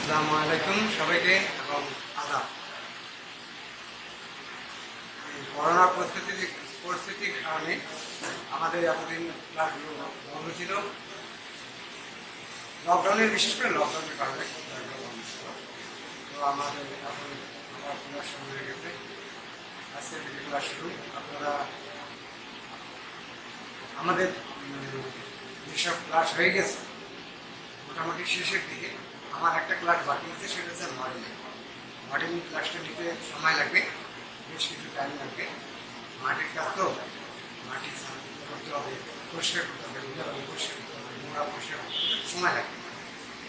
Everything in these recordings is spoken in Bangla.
আসসালামু আলাইকুম সবাইকে এবং আদাব। করোনা পরিস্থিতির কারণে আমাদের এতদিন ক্লাসগুলো বন্ধ ছিল। লকডাউনের বিশেষ করে লকডাউনের কারণে ক্লাসগুলো বন্ধ ছিল। তো আমাদের এখন আবার ক্লাস শুরু হয়ে গেছে। আজকে থেকে ক্লাস শুরু। আপনারা আমাদের যেসব ক্লাস হয়ে গেছে মোটামুটি শেষের দিকে আমার একটা ক্লাস বাকি আছে, সেটা হচ্ছে মডেলিং ক্লাসটা নিতে সময় লাগবে, বেশ কিছু টাইম লাগবে। মাটির কাজ তো মাটি করতে হবে, পরিষ্কার করতে হবে, পরিষ্কার করতে হবে, নোংরা পরিষ্কার করতে হবে, সময় লাগবে।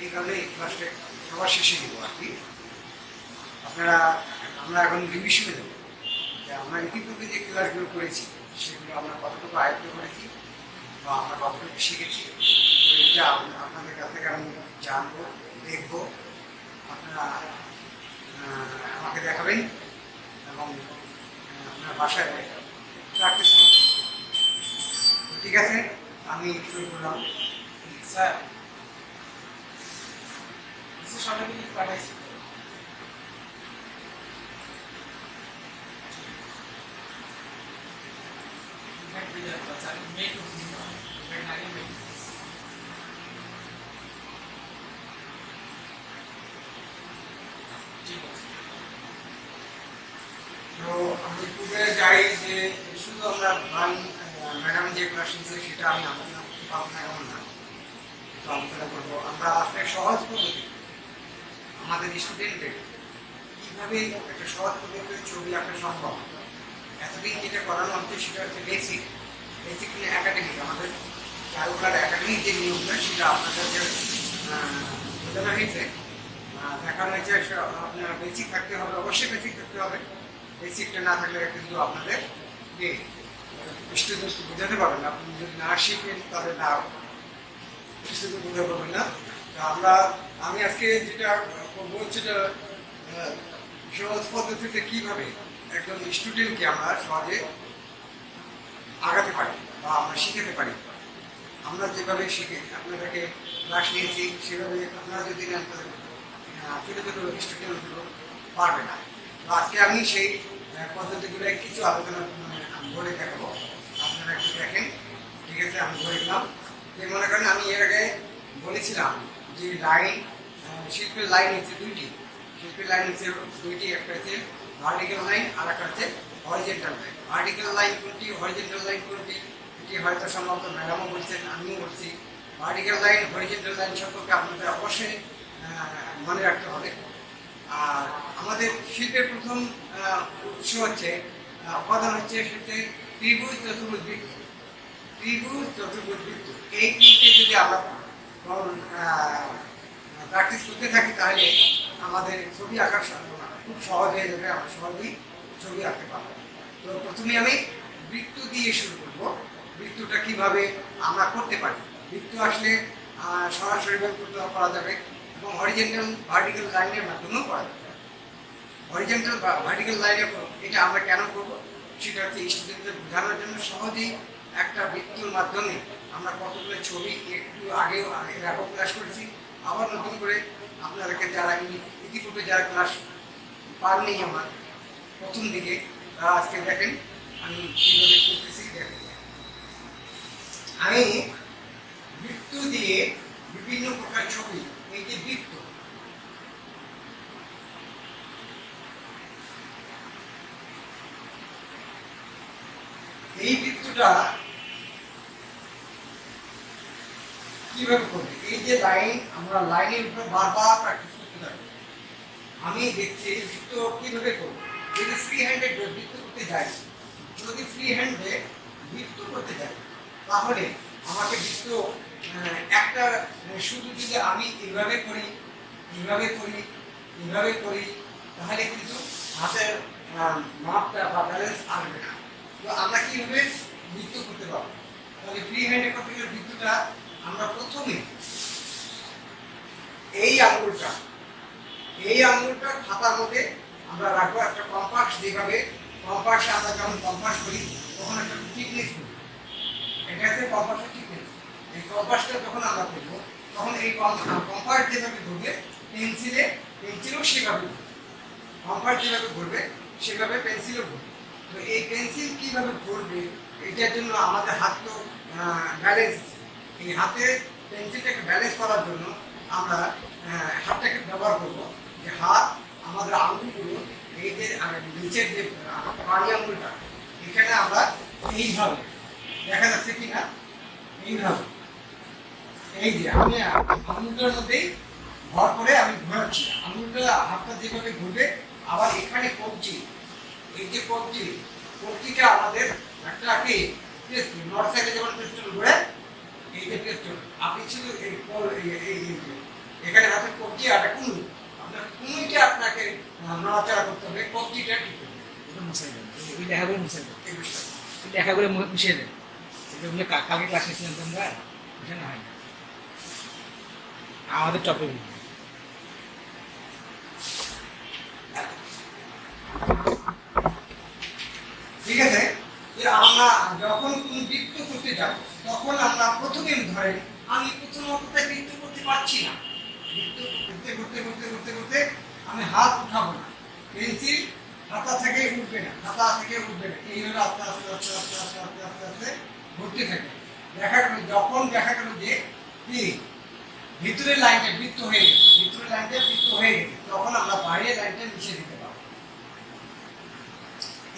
এই কারণে এই ক্লাসটা সবার শেষে দিব আর কি। আমরা এখন রিভিশনে দেবো যে আমরা ইতিপূর্বে যে ক্লাসগুলো করেছি সেগুলো আমরা কতটুকু আয়ত্ত করেছি বা আমরা কতটুকু শিখেছি। তো এটা আপনাদের কাছ থেকে আমি জানবো, দেখবো, আপনারা আমাকে দেখাবেন এবং আপনার বাসায় প্র্যাকটিস করবেন। ঠিক আছে, আমি শুরু করলাম। স্যার সবাই পাঠাইছি। তো আমি পূর্বে যাই যে শুধু আমরা ম্যাডাম যে ক্লাস নিচ্ছে সেটা আমি আলোচনা করতে পারবো না এমন না, তো আলোচনা করবো আমরা আসলে সহজ পদ্ধতি আমাদের স্টুডেন্টদের কীভাবে একটা সহজ পদ্ধতিতে ছবি আঁকা সম্ভব। এতদিন যেটা করানো হচ্ছে সেটা হচ্ছে বেসিক একাডেমিক, আমাদের চারুকলার একাডেমিক যে নিয়মটা সেটা আপনার কাছে বোঝানো হয়েছে, দেখানো হয়েছে। আপনার বেসিক থাকতে হবে, অবশ্যই বেসিক থাকতে হবে। বেসিকটা না থাকলে কিন্তু আপনাদের স্টুডেন্টকে বোঝাতে পারবেন না। আপনি যদি না শিখেন তাহলে না স্টুডেন্ট বোঝাতে পারবেন না। তো আমি আজকে যেটা করবো সেটা সহজ পদ্ধতিতে কীভাবে একজন স্টুডেন্টকে আমরা সহজে আগাতে পারি বা আমরা শিখাতে পারি। আমরা যেভাবে শিখে আপনাদেরকে ক্লাস নিয়েছি সেভাবে আপনারা যদি নেন তাহলে ছোটো ছোটো স্টুডেন্টগুলো পারবে না। তো আজকে আমি সেই পদ্ধতিগুলো কিছু আলোচনা বলে দেখাবো, আপনারা একটু দেখেন। ঠিক আছে, আমি বলে দিলাম যে মনে করেন আমি এর আগে বলেছিলাম যে শিল্পের লাইন হচ্ছে দুইটি। শিল্পের লাইন হচ্ছে দুইটি, একটা হচ্ছে ভার্টিক্যাল লাইন আর একটা হচ্ছে হরিজেন্টাল লাইন। ভার্টিক্যাল লাইন কোনটি, হরিজেন্টাল লাইন কোনটি, এটি হয়তো সম্ভবত ম্যাডামও বলছেন, আমিও বলছি। ভার্টিক্যাল লাইন হরিজেন্টাল লাইন সম্পর্কে আপনাদের অবশ্যই মনে রাখতে হবে। আর আমাদের শিল্পের প্রথম উৎস হচ্ছে উপাদান হচ্ছে ত্রিভুজ চতুর্ভুজ বৃত্ত। ত্রিভুজ চতুর্ভুজ বৃত্ত এই তিনটে যদি আমরা প্র্যাকটিস করতে থাকি তাহলে আমাদের ছবি আঁকার খুব সহজ হয়ে যাবে, আমরা সহজেই ছবি আঁকতে পারবো। তো প্রথমে আমি বৃত্ত দিয়ে শুরু করব। বৃত্তটা কিভাবে আমরা করতে পারি। বৃত্ত আসলে সরাসরি করা যাবে এবং ভার্টিক্যাল লাইনের মাধ্যমেও করা যাবে। হরিজেন্টাল বা ভার্টিক্যাল লাইনে এটা আমরা কেন করবো সেটা হচ্ছে স্টুডেন্টদের বোঝানোর জন্য। সহজেই একটা বৃত্তর মাধ্যমে আমরা কতগুলো ছবি একটু আগেও এরকম ক্লাস করেছি, আবার নতুন করে আপনাদেরকে যারা ইতিপূর্বে যারা ক্লাস পাননি আমার প্রথম দিকে তারা আজকে দেখেন আমি কীভাবে করতেছি। দেখেন আমি বৃত্ত দিয়ে বিভিন্ন প্রকার ছবি, এই যে বৃত্ত, এই বৃত্তটা কিভাবে করবে। এই যে লাইন, আমরা লাইনের উপর বারবার প্র্যাকটিস করতে থাকবো। আমি দেখছি বৃত্ত কিভাবে করবো। যদি ফ্রি হ্যান্ডে বৃত্ত করতে যাই, যদি ফ্রি হ্যান্ডে বৃত্ত করতে যাই তাহলে আমাকে বৃত্ত একটা শুধু যদি আমি এইভাবে করি, এইভাবে করি, এইভাবে করি, তাহলে কিন্তু হাতের মাপটা বা ব্যালেন্স আসবে না। তো আমরা কীভাবে বৃত্ত করতে পারবো। তাহলে ফ্রি হ্যান্ডে করতে গেলে বৃত্তটা আমরা প্রথমে এই আঙুলটা খাতার মধ্যে আমরা রাখবো। একটা কম্পাস, যেভাবে কম্পাসে আমরা যখন কম্পাস করি তখন একটা টিকনেস করি, এটা হচ্ছে কম্পাসের টিকনেস। এই কম্পাসটা যখন আমরা করবো তখন এই কম্পাস যেভাবে ঘুরবে পেন্সিলে সেভাবে কম্পাস যেভাবে ঘুরবে সেভাবে পেন্সিলও ঘুরবে। তো এই পেন্সিল কিভাবে ঘুরবে এটার জন্য আমাদের হাত তো ব্যালেন্স আছে। এই হাতে পেন্সিলটাকে ব্যালেন্স করার জন্য আমরা হাতটাকে ব্যবহার করবো। যে হাত আমাদের আঙুলগুলো এই যে নিচের যে পানি আঙুলটা এখানে আমরা এইভাবে দেখা যাচ্ছে কিনা এইভাবে এই যে আমি আঙুলটার মধ্যেই ভর করে আমি ঘোরাচ্ছি। আঙুলটা হাতটা যেভাবে ঘুরবে আবার এখানে কবজি, এই যে কবজিটা আমাদের একটা কি মোটরসাইকেল যেমন পিস্টল ঘুরে এই যে পিস্টল আপনি শুধু এখানে হাতের কবজি আর কুনুই আপনার কুনুইটা আপনাকে নড়াচড়া করতে হবে, কবজিটা ঠিক করবে। মুছাই দেন, ওই লেখাগুলো মুছাই দেন, এই বিষয়টা ওই লেখাগুলো মুছিয়ে দেন। এগুলো কালকে ক্লাসে ছিলেন তোমরা, বুঝে না হয় না আমাদের টপিক। ঠিক আছে। যে আমরা যখন কোন বৃত্ত করতে যাব তখন আমরা প্রথমে ধরেন আমি প্রথম অবস্থায় বৃত্ত করতে পারছি না, বৃত্ত করতে করতে করতে করতে করতে আমি হাত উঠাবো না, পেন্সিল হাতা থেকে উঠবে না, এইভাবে আস্তে আস্তে আস্তে আস্তে আস্তে আস্তে আস্তে আস্তে ঘুরতে থাকে। যখন দেখা গেল যে কি ভিতরের লাইনটা বৃত্ত হয়ে গেছে, তখন আমরা বাইরের লাইনটা মিশিয়ে দিতে পারবো।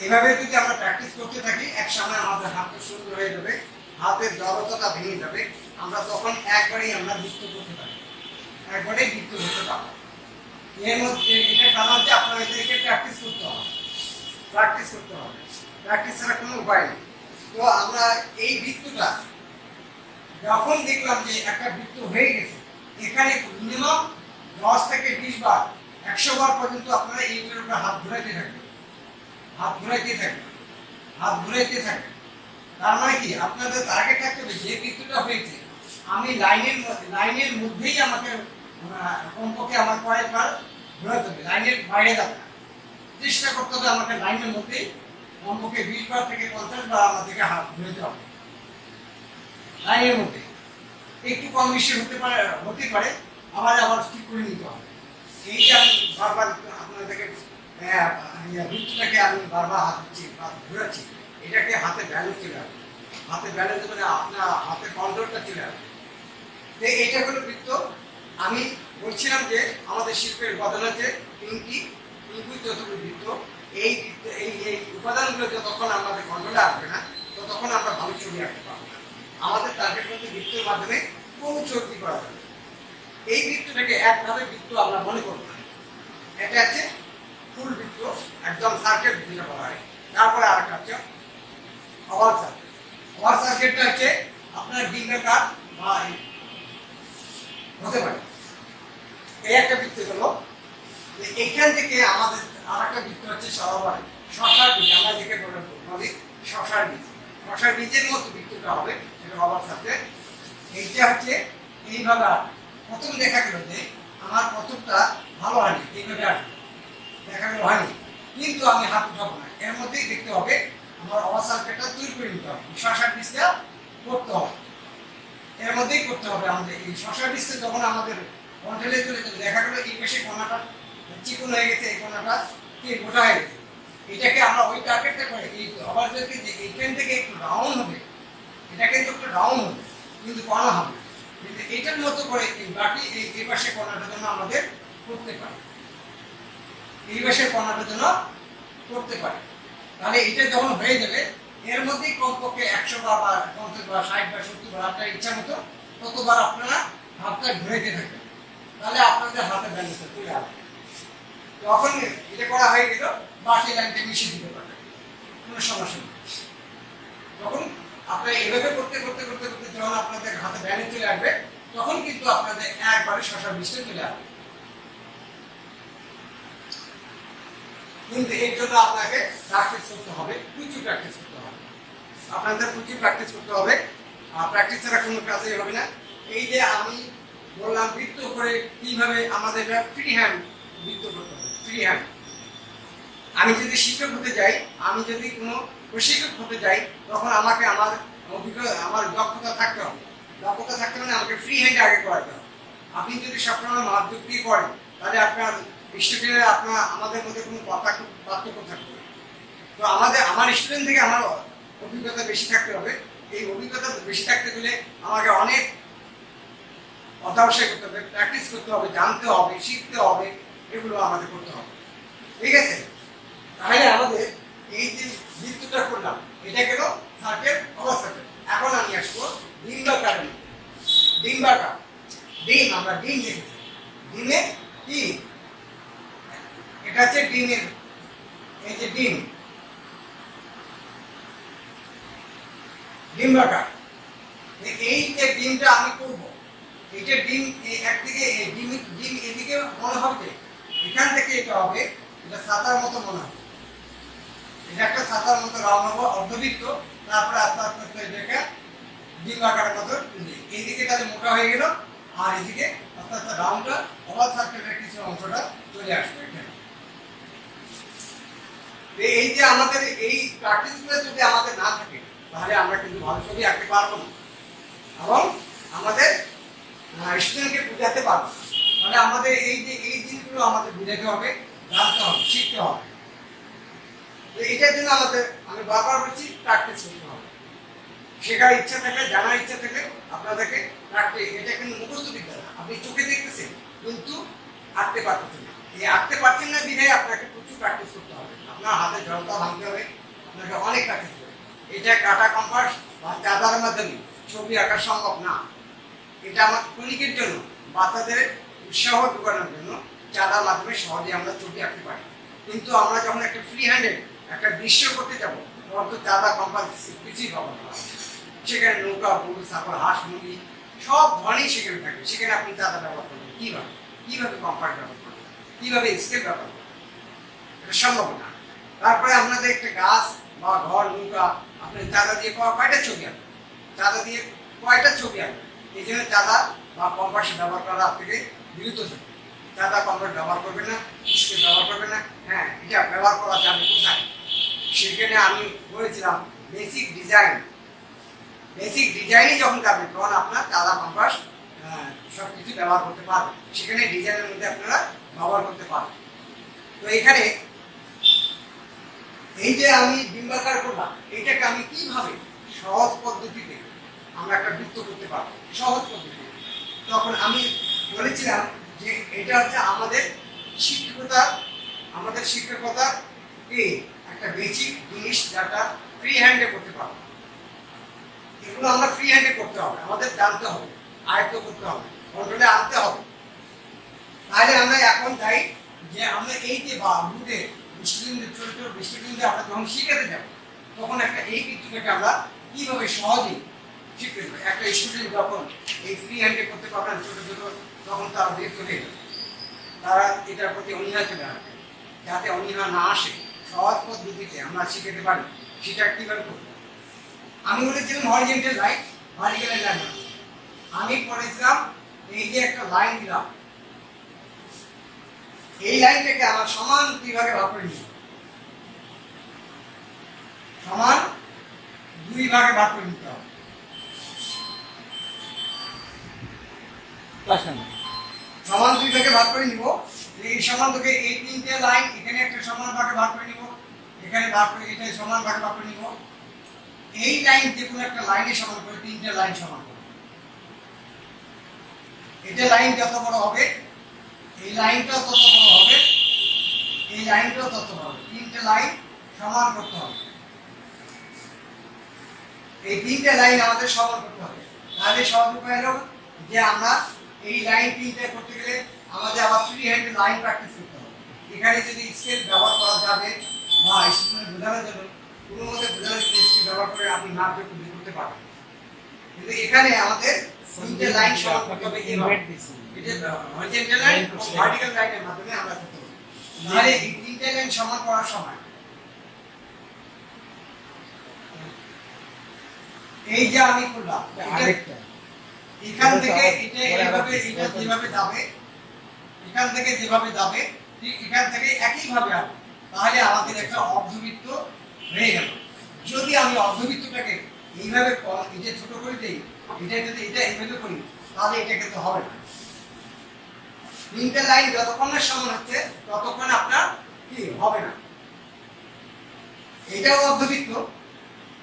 এভাবে যদি আমরা প্র্যাকটিস করতে থাকি এক সময় আমাদের হাতটা সুন্দর হয়ে যাবে, হাতের জড়তাটা ভেঙে যাবে, আমরা তখন একবারেই আমরা বৃত্ত করতে পারি, একবারেই বৃত্ত করতে পারবো। এর মধ্যে এটা কারণ হচ্ছে আপনাদেরকে প্র্যাকটিস করতে হবে, প্র্যাকটিস ছাড়া কোনো উপায় নেই। তো আমরা এই বৃত্তটা যখন দেখলাম যে একটা বৃত্ত হয়ে গেছে, এখানে মিনিমাম 10 থেকে 20 বার 100 বার পর্যন্ত আপনারা এইটার উপরে হাত ঘুরাইতে থাকবেন। তার মানে কি আপনাদের টার্গেট থাকতে হবে যে বৃত্তটা হয়েছে আমি লাইনের মধ্যেই আমাকে কমপক্ষে আমার কয়েকবার ঘোরাতে হবে, লাইনের বাইরে যাবে না। চেষ্টা করতে হবে আমাকে লাইনের মধ্যেই কমপক্ষে 20 বার থেকে 50 বার আমাদেরকে হাত ঘুরাতে হবে লাইনের মধ্যে। একটু কম বেশি হতে পারে আবার ঠিক করে নিতে হবে। এই যে আমি বারবার আপনাদেরকে বৃত্তটাকে আমি বারবার হাত দিচ্ছি বা ঘুরাচ্ছি, এটাকে হাতে ব্যালেন্স চলে আসবে, মানে আপনার হাতে কন্ট্রোলটা চলে আসবে। এইটা হলো বৃত্ত। আমি বলছিলাম যে আমাদের শিল্পের উপাদান আছে তিনটি যতগুলো বৃত্ত, এই উপাদানগুলো যতক্ষণ আমাদের কন্ট্রোলে আসবে না ততক্ষণ আমরা ভালো ছবি আঁকতে পারবো না। আমাদের টার্গেট হচ্ছে বৃত্তের মাধ্যমে বহু ছবি করা যাবে। এই বৃত্তটাকে একভাবে বৃত্ত আমরা মনে করবো না, এটা হচ্ছে ফুল বৃত্ত, একদম সার্কেল যেটা বলা হয়। তারপরে আরেকটা হচ্ছে ওভাল সার্কেলটা হচ্ছে আপনার ডিঙ্গাকার বা হতে পারে। এই একটা বৃত্ত হলো, এখান থেকে আমাদের আরেকটা বৃত্ত হচ্ছে শশার বীজ, আমরা যেকে বলি শশার বীজের মতো বৃত্তটা হবে, সেটা ওভাল সার্কেল। এইটা হচ্ছে এইভাবে প্রথম দেখা গেল যে আমার প্রথমটা ভালো হয়নি, এইভাবে আসবে দেখা গেল হয়নি, কিন্তু আমি হাত উঠাবো না, এর মধ্যেই দেখতে হবে আমার ওভাল সার্কেলটা তৈরি করে নিতে হবে, শশার বীজটা করতে হবে, এর মধ্যেই করতে হবে আমাদের। এই শশার বীজটা যখন আমাদের কন্ট্রোলে চলে যাবে দেখা গেল এই পাশে কোনাটা চিকন হয়ে গেছে, এই কোনাটা গোটা হয়ে গেছে, এটাকে আমরা ওই টার্গেটটা করে এই ওভালটাকে যে এইখান থেকে একটু রাউন্ড হবে, এটা কিন্তু একটু রাউন্ড হবে কিন্তু কণা হবে, কিন্তু এটার মতো করে এই বাকি এই পাশে কণাটা যেন আমাদের করতে পারে, এই পাশে কণাটা যেন করতে পারে। তাহলে এটা যখন হয়ে যাবে এর মধ্যেই কমপক্ষে 100 বার বা 50 বার 60 বার 70 বার আপনার ইচ্ছা মতো ততবার আপনারা হাতটা ঘুরাইতে থাকবেন, তাহলে আপনাদের হাতে ব্যালেন্সটা চলে আসবে। যখন এটা করা হয়ে গেল বাকি লাইনটা মিশিয়ে দিতে পারবেন, কোনো সমস্যা নেই। তখন আপনারা এভাবে করতে করতে করতে করতে যখন আপনাদের হাতে ব্যালেন্স চলে আসবে তখন কিন্তু আপনাদের একবারে শশার বীজটা চলে আসবে। কিন্তু এর জন্য আপনাকে প্র্যাকটিস করতে হবে, প্রচুর প্র্যাকটিস করতে হবে, আপনাদের প্রচুর প্র্যাকটিস করতে হবে। প্র্যাকটিস ছাড়া কোনো কাজই হবে না। এই যে আমি বললাম বৃত্ত করে কিভাবে আমাদের ফ্রি হ্যান্ড বৃত্ত করতে হবে, ফ্রি হ্যান্ড। আমি যদি শিক্ষক হতে যাই, আমি যদি কোনো প্রশিক্ষক হতে যাই তখন আমাকে আমার অভিজ্ঞতা আমার দক্ষতা থাকতে হবে, মানে আমাকে ফ্রি হ্যান্ড আগে করাতে হবে। আপনি যদি সবসময় মাধ্যম দিয়ে করেন তাহলে আপনার স্টুডেন্টের আমাদের মধ্যে কোনো পার্থক্য থাকবে না। তো আমার স্টুডেন্ট থেকে আমার অভিজ্ঞতা বেশি থাকতে হবে। এই অভিজ্ঞতা বেশি থাকতে গেলে আমাকে অনেক অধ্যাবসায় করতে হবে, প্র্যাকটিস করতে হবে, জানতে হবে, শিখতে হবে, এগুলো আমাদের করতে হবে। ঠিক আছে? তাহলে আমাদের এই যে বৃত্তটা করলাম এটা গেল সার্কেল অবস্থা। এখন আমি আসবো ডিম্বাকার। ডিম্বাকার ডিম, আমরা ডিম দেখেছি। ডিমে কি এটা হচ্ছে ডিমের, এই যে ডিম, ডিম্বাকার। এই যে ডিমটা আমি করবো, এটা ডিম একদিকে ডিম ডিম এদিকে মনে হবে, এখান থেকে এটা হবে, এটা ছাতার মতো মনে হবে। এটা একটা ছাতার মতো রাউন্ড হবো, অর্ধবৃত্ত। তারপরে আস্তে আস্তে আস্তে এটাকে ডিম্বাকারের মতো এইদিকে তাহলে মোটা হয়ে গেল, আর এদিকে আস্তে আস্তে রাউন্ডটা ওভাল সার্কেলের কিছু অংশটা চলে আসবে এখানে। এই যে আমাদের এই প্র্যাকটিসগুলো যদি আমাদের না থাকে তাহলে আমরা কিন্তু ভালো ছবি আঁকতে পারবো না, এবং আমাদের স্টুডেন্টকে বুঝাতে পারবো না। তাহলে আমাদের এই যে এই জিনিসগুলো আমাদের বুঝাতে হবে, জানতে হবে, শিখতে হবে। তো এটার জন্য আমি বারবার বলছি প্র্যাকটিস করতে হবে। শেখার ইচ্ছা থাকলে, জানার ইচ্ছা থাকলে আপনাদেরকে প্র্যাকটিস, এটা কিন্তু মুখস্থ বিদ্যা না। আপনি চোখে দেখতেছেন কিন্তু আঁকতে পারতেছেন না। এই আঁকতে পারছেন না বিধায় আপনাকে প্রচুর প্র্যাকটিস করতে হবে। আপনার হাতে জলটা ভাঙতে হবে, আপনাকে অনেক প্র্যাকটিস করতে হবে। এটা কাটা কম্পাস বা চাঁদার মাধ্যমে ছবি আঁকা সম্ভব না। এটা আমার ক্লিনিকের জন্য, বাচ্চাদের উৎসাহ ঢোকানোর জন্য চাঁদার মাধ্যমে সহজে আমরা ছবি আঁকতে পারি। কিন্তু আমরা যখন একটা ফ্রি হ্যান্ডে একটা দৃশ্য করতে যাবো, তখন তো চাঁদা কম্পাস কিছুই পাবো না। সেখানে নৌকা, গরু, ছাগল, হাঁস, মুরগি সব ধরনেরই সেখানে থাকে। সেখানে আপনি চাঁদা ব্যবহার করবেন কিভাবে? কিভাবে কম্পাস ব্যবহার করবেন? কিভাবে স্কেল ব্যবহার করবেন? এটা সম্ভব না। তারপরে আপনাদের একটা গাছ বা ঘর, নৌকা, আপনি চাঁদা দিয়ে কয়টা ছবি আঁকবেন? চাঁদা দিয়ে কয়টা ছবি আঁকবেন? এই জন্য চাঁদা বা কম্পাস ব্যবহার করার থেকে বিরত থাকবে। চাঁদা কম্পাস ব্যবহার করবে না, স্কেল ব্যবহার করবে না। হ্যাঁ, এটা ব্যবহার করা যাবে কোথায়? সেখানে আমি বলেছিলাম বেসিক ডিজাইন। বেসিক ডিজাইনে যখন যাবেন তখন আপনার চাঁদা কম্পাস সব কিছু ব্যবহার করতে পারবেন। সেখানে ডিজাইনের মধ্যে আপনারা ব্যবহার করতে পারবেন। তো এখানে এই যে আমি ডিম্বাকার করলাম, এইটাকে আমি কিভাবে সহজ পদ্ধতিতে আমরা একটা বৃত্ত করতে পারবো, সহজ পদ্ধতি। তখন আমি বলেছিলাম যে এটা হচ্ছে আমাদের শিক্ষকতা একটা বেসিক জিনিস, যেটা ফ্রি হ্যান্ডে করতে পারবো। এগুলো আমরা ফ্রি হ্যান্ডে করতে হবে, আমাদের জানতে হবে, আয়ত্ত করতে হবে, কন্ট্রোলে আনতে হবে। তাহলে আমরা এখন চাই যে আমরা এই যে বুঝে স্টুডেন্টদের, ছোট ছোট স্টুডেন্টদের আমরা যখন শিখাতে যাব, তখন একটা এই বৃত্তটাকে আমরা কিভাবে সহজেই শিখতে পারি। একটা স্টুডেন্ট যখন এই ফ্রি হ্যান্ডে করতে পারবেন ছোট ছোট, তখন তারা বিরক্ত হয়ে যাবে, তারা এটার প্রতি অনীহা চলে আসবে। যাতে অনীহা না আসে, সহজ পদ্ধতিতে আমরা শিখাতে পারি, সেটা কিভাবে করবো। আমি বলেছিলাম হরিজন্টাল লাইন, ভার্টিক্যাল লাইন। আমি পড়েছিলাম এই যে একটা লাইন দিলাম, এই লাইনটাকে আমার সমান দুই ভাগে ভাগ করে নিতে হবে। সমান দুই ভাগে ভাগ করে নিতে হবে। সমান দুই ভাগে ভাগ করে নিব। এই সমান থেকে এই তিনটে লাইন এখানে একটা সমান ভাগে ভাগ করে নিব, এখানে ভাগ করে এটা সমান ভাগে ভাগ করে নিব। এই লাইন যে কোনো একটা লাইনে সমান করে তিনটে লাইন সমান করব। এটা লাইন যত বড় হবে, এই লাইনটাও তত বড় হবে, এই লাইনটাও তত বড় হবে। তিনটে লাইন সমান করতে হবে। এই তিনটে লাইন আমাদের সমান করতে হবে। তাহলে সহজ উপায় হলো যে আমরা এই লাইন তিনটে করতে গেলে আমাদের আবার ফ্রি হ্যান্ডে লাইন প্র্যাকটিস করতে হবে। এখানে যদি স্কেল ব্যবহার করা যাবে বা স্টুডেন্ট বোঝানোর জন্য কোনো মতে বোঝানোর জন্য স্কেল ব্যবহার করে আপনি মাপ যোগ করতে পারবেন। কিন্তু এখানে আমাদের তিনটে লাইন সমান করতে হবে। এটা হরিজন্টাল লাইন ও ভার্টিক্যাল লাইনের মাধ্যমে আমরা করতে হবে। তাহলে এই তিনটে লাইন সমান করার সময় এই যে আমি করলাম, এখান থেকে এটা এইভাবে, এটা যেভাবে যাবে, এখান থেকে যেভাবে যাবে ঠিক এখান থেকে একইভাবে আসবে। তাহলে আমাদের একটা অর্ধবৃত্ত হয়ে গেল। যদি আমি অর্ধবৃত্তটাকে এইভাবে এটা ছোট করে দিই, এটা যদি এটা এইভাবে করি, তাহলে এটা কিন্তু হবে না। তিনটে লাইন যতক্ষণ না সমান হচ্ছে ততক্ষণ আপনার কি হবে না। এটাও অর্ধবৃত্ত,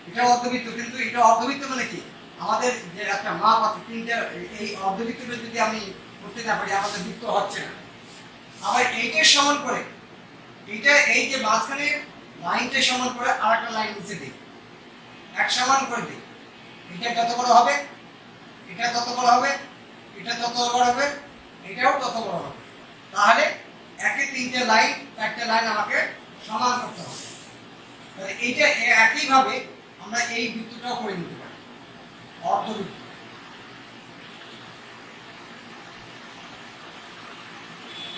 এটাও অর্ধবৃত্ত, কিন্তু এটা অর্ধবৃত্ত মানে কি, আমাদের যে একটা মাপ আছে তিনটা, এই অর্ধবৃত্তটা যদি আমি করতে না পারি আমাদের বৃত্ত হচ্ছে না। আবার এইটার সমান করে, এটা এই যে মাঝখানে লাইনটা সমান করে আর একটা লাইন নিচে দিই, এক সমান করে দিই, এটা যত বড় হবে, এটা তত বড় হবে, এটা তত বড় হবে, এটাও তত বড় হবে। তাহলে একে তিনটে লাইন, একটা লাইন আমাকে সমান করতে হবে। তাহলে এইটা একইভাবে আমরা এই বৃত্তটাও করে নিতে পারি, অর্ধবৃত্ত।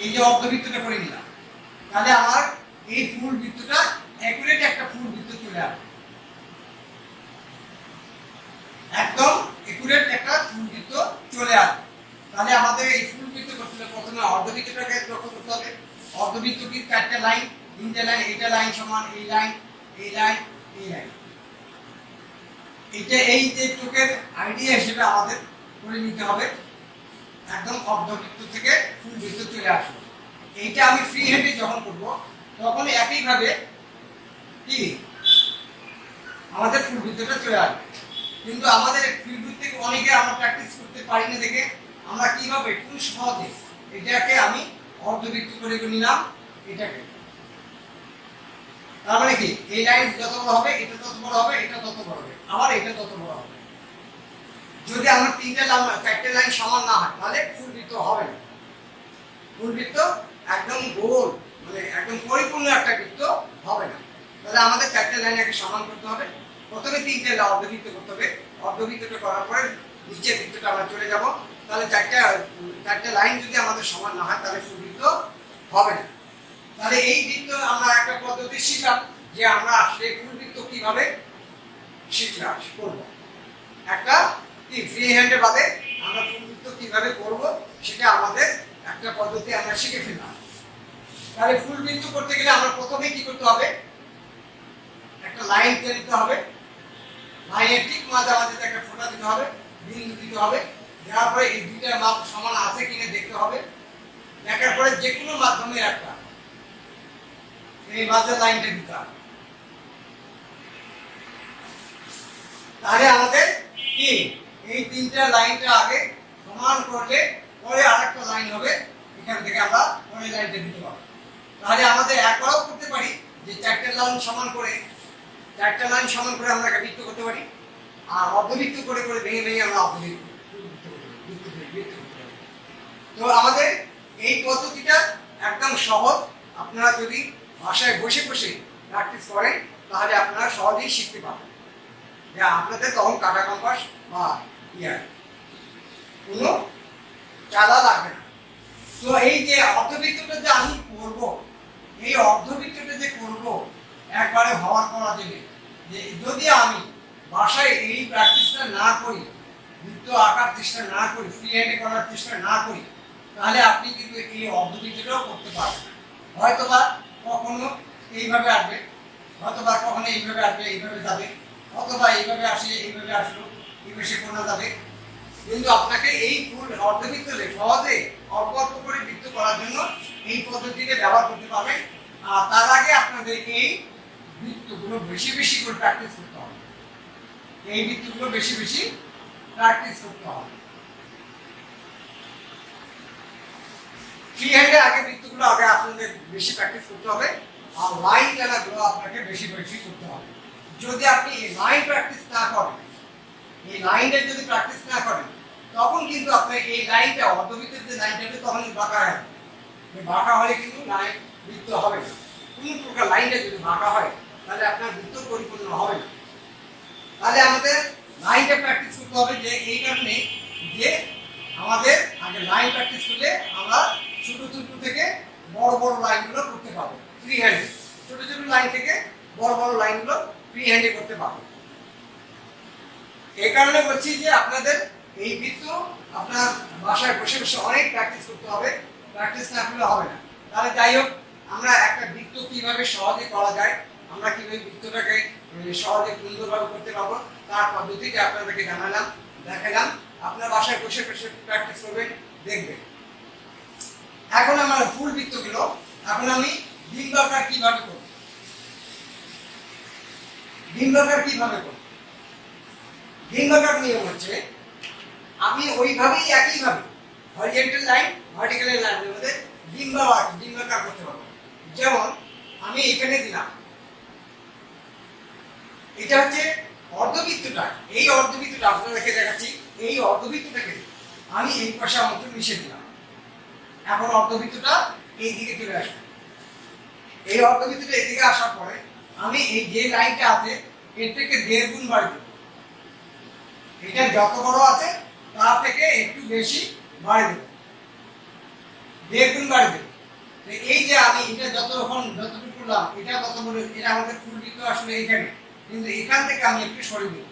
এই যে অর্ধবৃত্তটা করে নিলাম, তাহলে আমার এই ফুল বৃত্তটা অ্যাকুরেট একটা ফুল বৃত্ত চলে আসবে, একদম অ্যাকুরেট একটা ফুল বৃত্ত চলে আসবে। তাহলে আমাদের এই ফুল বৃত্ত করতে হলে প্রথমে অর্ধবৃত্তটাকে লক্ষ্য করতে হবে। অর্ধবৃত্ত কি, চারটা লাইন, তিনটে লাইন, এইটা লাইন সমান এই লাইন, এই লাইন, এই লাইন। এটা এই যে টোকের আইডিয়া হিসেবে আমাদের করে নিতে হবে, একদম অর্ধবৃত্ত থেকে ফুল বৃত্ত চলে আসবে। এইটা আমি ফ্রি হ্যান্ডে যখন করব তখন একইভাবে কি আমাদের ফুল বৃত্তটা চলে আসবে। কিন্তু আমাদের ফুল বৃত্তে অনেকে আমরা প্র্যাকটিস করতে পারি না দেখে আমরা কিভাবে খুব সহজে এটাকে আমি অর্ধবৃত্ত করে নিলাম এটাকে। তার মানে কি, এই লাইন যত বড় হবে এটা তত বড় হবে, এটা তত বড় হবে, আবার এটা তত বড় হবে। যদি আমার চারটে লাইন সমান না হয় তাহলে ফুল বৃত্ত হবে না। ফুল বৃত্ত একদম গোল, মানে একদম পরিপূর্ণ একটা বৃত্ত হবে না। তাহলে আমাদের চারটে লাইন আগে সমান করতে হবে। প্রথমে তিনটে অর্ধবৃত্ত করতে হবে, অর্ধবৃত্তটা করার পরে নিচের বৃত্তটা আমরা চলে যাব। তাহলে চারটে লাইন যদি আমাদের সমান না হয় তাহলে ফুল বৃত্ত হবে না। তাহলে এই বৃত্ত আমরা একটা পদ্ধতি শিখলাম যে আমরা আসলে ফুল বৃত্ত কিভাবে শিখলাম করবো, একটা কি ফ্রি হ্যান্ডে বাদে আমরা ফুল বৃত্ত কিভাবে করব সেটা আমাদের একটা পদ্ধতি আমরা শিখে ফেললাম। তাহলে ফুল বৃত্ত করতে গেলে আমরা প্রথমে কি করতে হবে, একটা লাইন টেনে দিতে হবে, লাইনের ঠিক মাঝামাঝি একটা ফোঁটা দিতে হবে, বিন্দু দিতে হবে। দেওয়ার পরে এই দুইটার মাপ সমান আছে কিনা দেখতে হবে। দেখার পরে যে কোনো মাধ্যমে একটা এই মাঝের লাইনটা দিতে হবে। তাহলে আমাদের কি এই তিনটা লাইনটা আগে সমান করলে পরে আরেকটা লাইন হবে, এখান থেকে আমরা পরের লাইনটা দিতে পারবো। তাহলে আমাদের একবারও করতে পারি যে চারটা লাইন সমান করে আমরা একটা বৃত্ত করতে পারি, আর অর্ধবৃত্ত করে করে ভেঙে ভেঙে আমরা অর্ধবৃত্ত করতে পারি। তো আমাদের এই পদ্ধতিটা একদম সহজ। আপনারা যদি বাসায় বসে বসে প্র্যাকটিস করেন তাহলে আপনারা সহজেই শিখতে পারবেন। যে আপনাদের তখন কাটা কম্পাস বা কোনো চালা লাগবে না। তো এই যে অর্ধবৃত্তটা যে আমি করব, এই অর্ধবৃত্তটা যে করব একবারে হওয়ার করা দেবে। যে যদি আমি বাসায় এই প্র্যাকটিসটা না করি, বৃত্ত আঁকার চেষ্টা না করি, ফ্রি হ্যান্ডে করার চেষ্টা না করি, তাহলে আপনি কিন্তু এই অর্ধবৃত্তটাও করতে পারবেন না। হয়তোবা কখনো এইভাবে আসবে, হয়তোবা কখনো এইভাবে আসবে, এইভাবে যাবে, অথবা এইভাবে আসে, এইভাবে আসলো, এইভাবে সে কোনা যাবে। কিন্তু আপনাকে এই ফুল অর্ধবৃত্ত সহজে অল্প অল্প করে বৃত্ত করার জন্য এই পদ্ধতিতে ব্যবহার করতে পারবেন। আর তার আগে আপনাদেরকে এই বৃত্তগুলো বেশি বেশি করে প্র্যাকটিস করতে হবে। এই বৃত্তগুলো বেশি বেশি প্র্যাকটিস করতে হবে। ফ্রি হ্যান্ডে আগে বৃত্তগুলো আগে আপনাদের বেশি প্র্যাকটিস করতে হবে, আর লাইন টানাগুলো আপনাকে বেশি বেশি করতে হবে। যদি আপনি এই লাইন প্র্যাকটিস না করেন, এই লাইনটা যদি প্র্যাকটিস না করেন, তখন কিন্তু আপনার এই লাইনটা অর্ধবৃত্তের যে লাইনটা হবে তখন বাঁকা হয়। বাঁকা হলে কিন্তু লাইন বৃত্ত হবে না। কোন প্রকার লাইনটা যদি বাঁকা হয় তাহলে আপনার বৃত্ত পরিপূর্ণ হবে না। তাহলে আমাদের লাইনটা প্র্যাকটিস করতে হবে। যে এই কারণে যে আমাদের আগে লাইন প্র্যাকটিস করলে আমরা ছোট ছোট থেকে বড় বড় লাইনগুলো করতে পারবো ফ্রি হ্যান্ডে। ছোট ছোট লাইন থেকে বড় বড় লাইনগুলো ফ্রি হ্যান্ডে করতে পারবো। এই কারণে বলছি যে আপনাদের এই বৃত্ত আপনার বাসায় বসে বসে অনেক প্র্যাকটিস করতে হবে, প্র্যাকটিস না করলে হবে না। তাহলে যাই হোক, আমরা একটা বৃত্ত কিভাবে সহজে করা যায়, আমরা কিভাবে বৃত্তটাকে সহজে সুন্দরভাবে করতে পারবো তার পদ্ধতিটা আপনাদেরকে জানালাম, দেখালাম। আপনার বাসায় বসে বসে প্র্যাকটিস করবেন, দেখবেন। এখন আমার ফুল বৃত্তগুলো এখন আমি ডিম্বাকার কিভাবে করব, ডিম্বাকার কিভাবে করব? ডিম্বাকার নিয়ম হচ্ছে আমি ওইভাবেই একইভাবে হরিজন্টাল লাইন ভার্টিক্যাল লাইনের মধ্যে ডিম্বাকার করতে পারবো। যেমন আমি এখানে দিলাম, এটা হচ্ছে অর্ধবৃত্তটা, এই অর্ধবৃত্তটা আপনাদেরকে দেখাচ্ছি, এই অর্ধবৃত্তটাকে আমি এই পাশে আমাকে মিশিয়ে দিলাম। এখন অর্ধবৃত্তটা এই দিকে চলে আসবে, এই অর্ধবৃত্তটা এদিকে আসার পরে আমি এই যে লাইনটা আছে এর থেকে 1.5 গুণ বাড়িয়ে দেবো। এটা যত বড় আছে তার থেকে একটু বেশি বাড়িয়ে দেবো, 1.5 গুণ বাড়িয়ে দেবো। এই যে আমি এটা যতটুকু করলাম, এটা কত বড়, এটা আমাদের ফুলবৃত্ত আসলে এইখানে, কিন্তু এখান থেকে আমি একটু সরিয়ে দেব।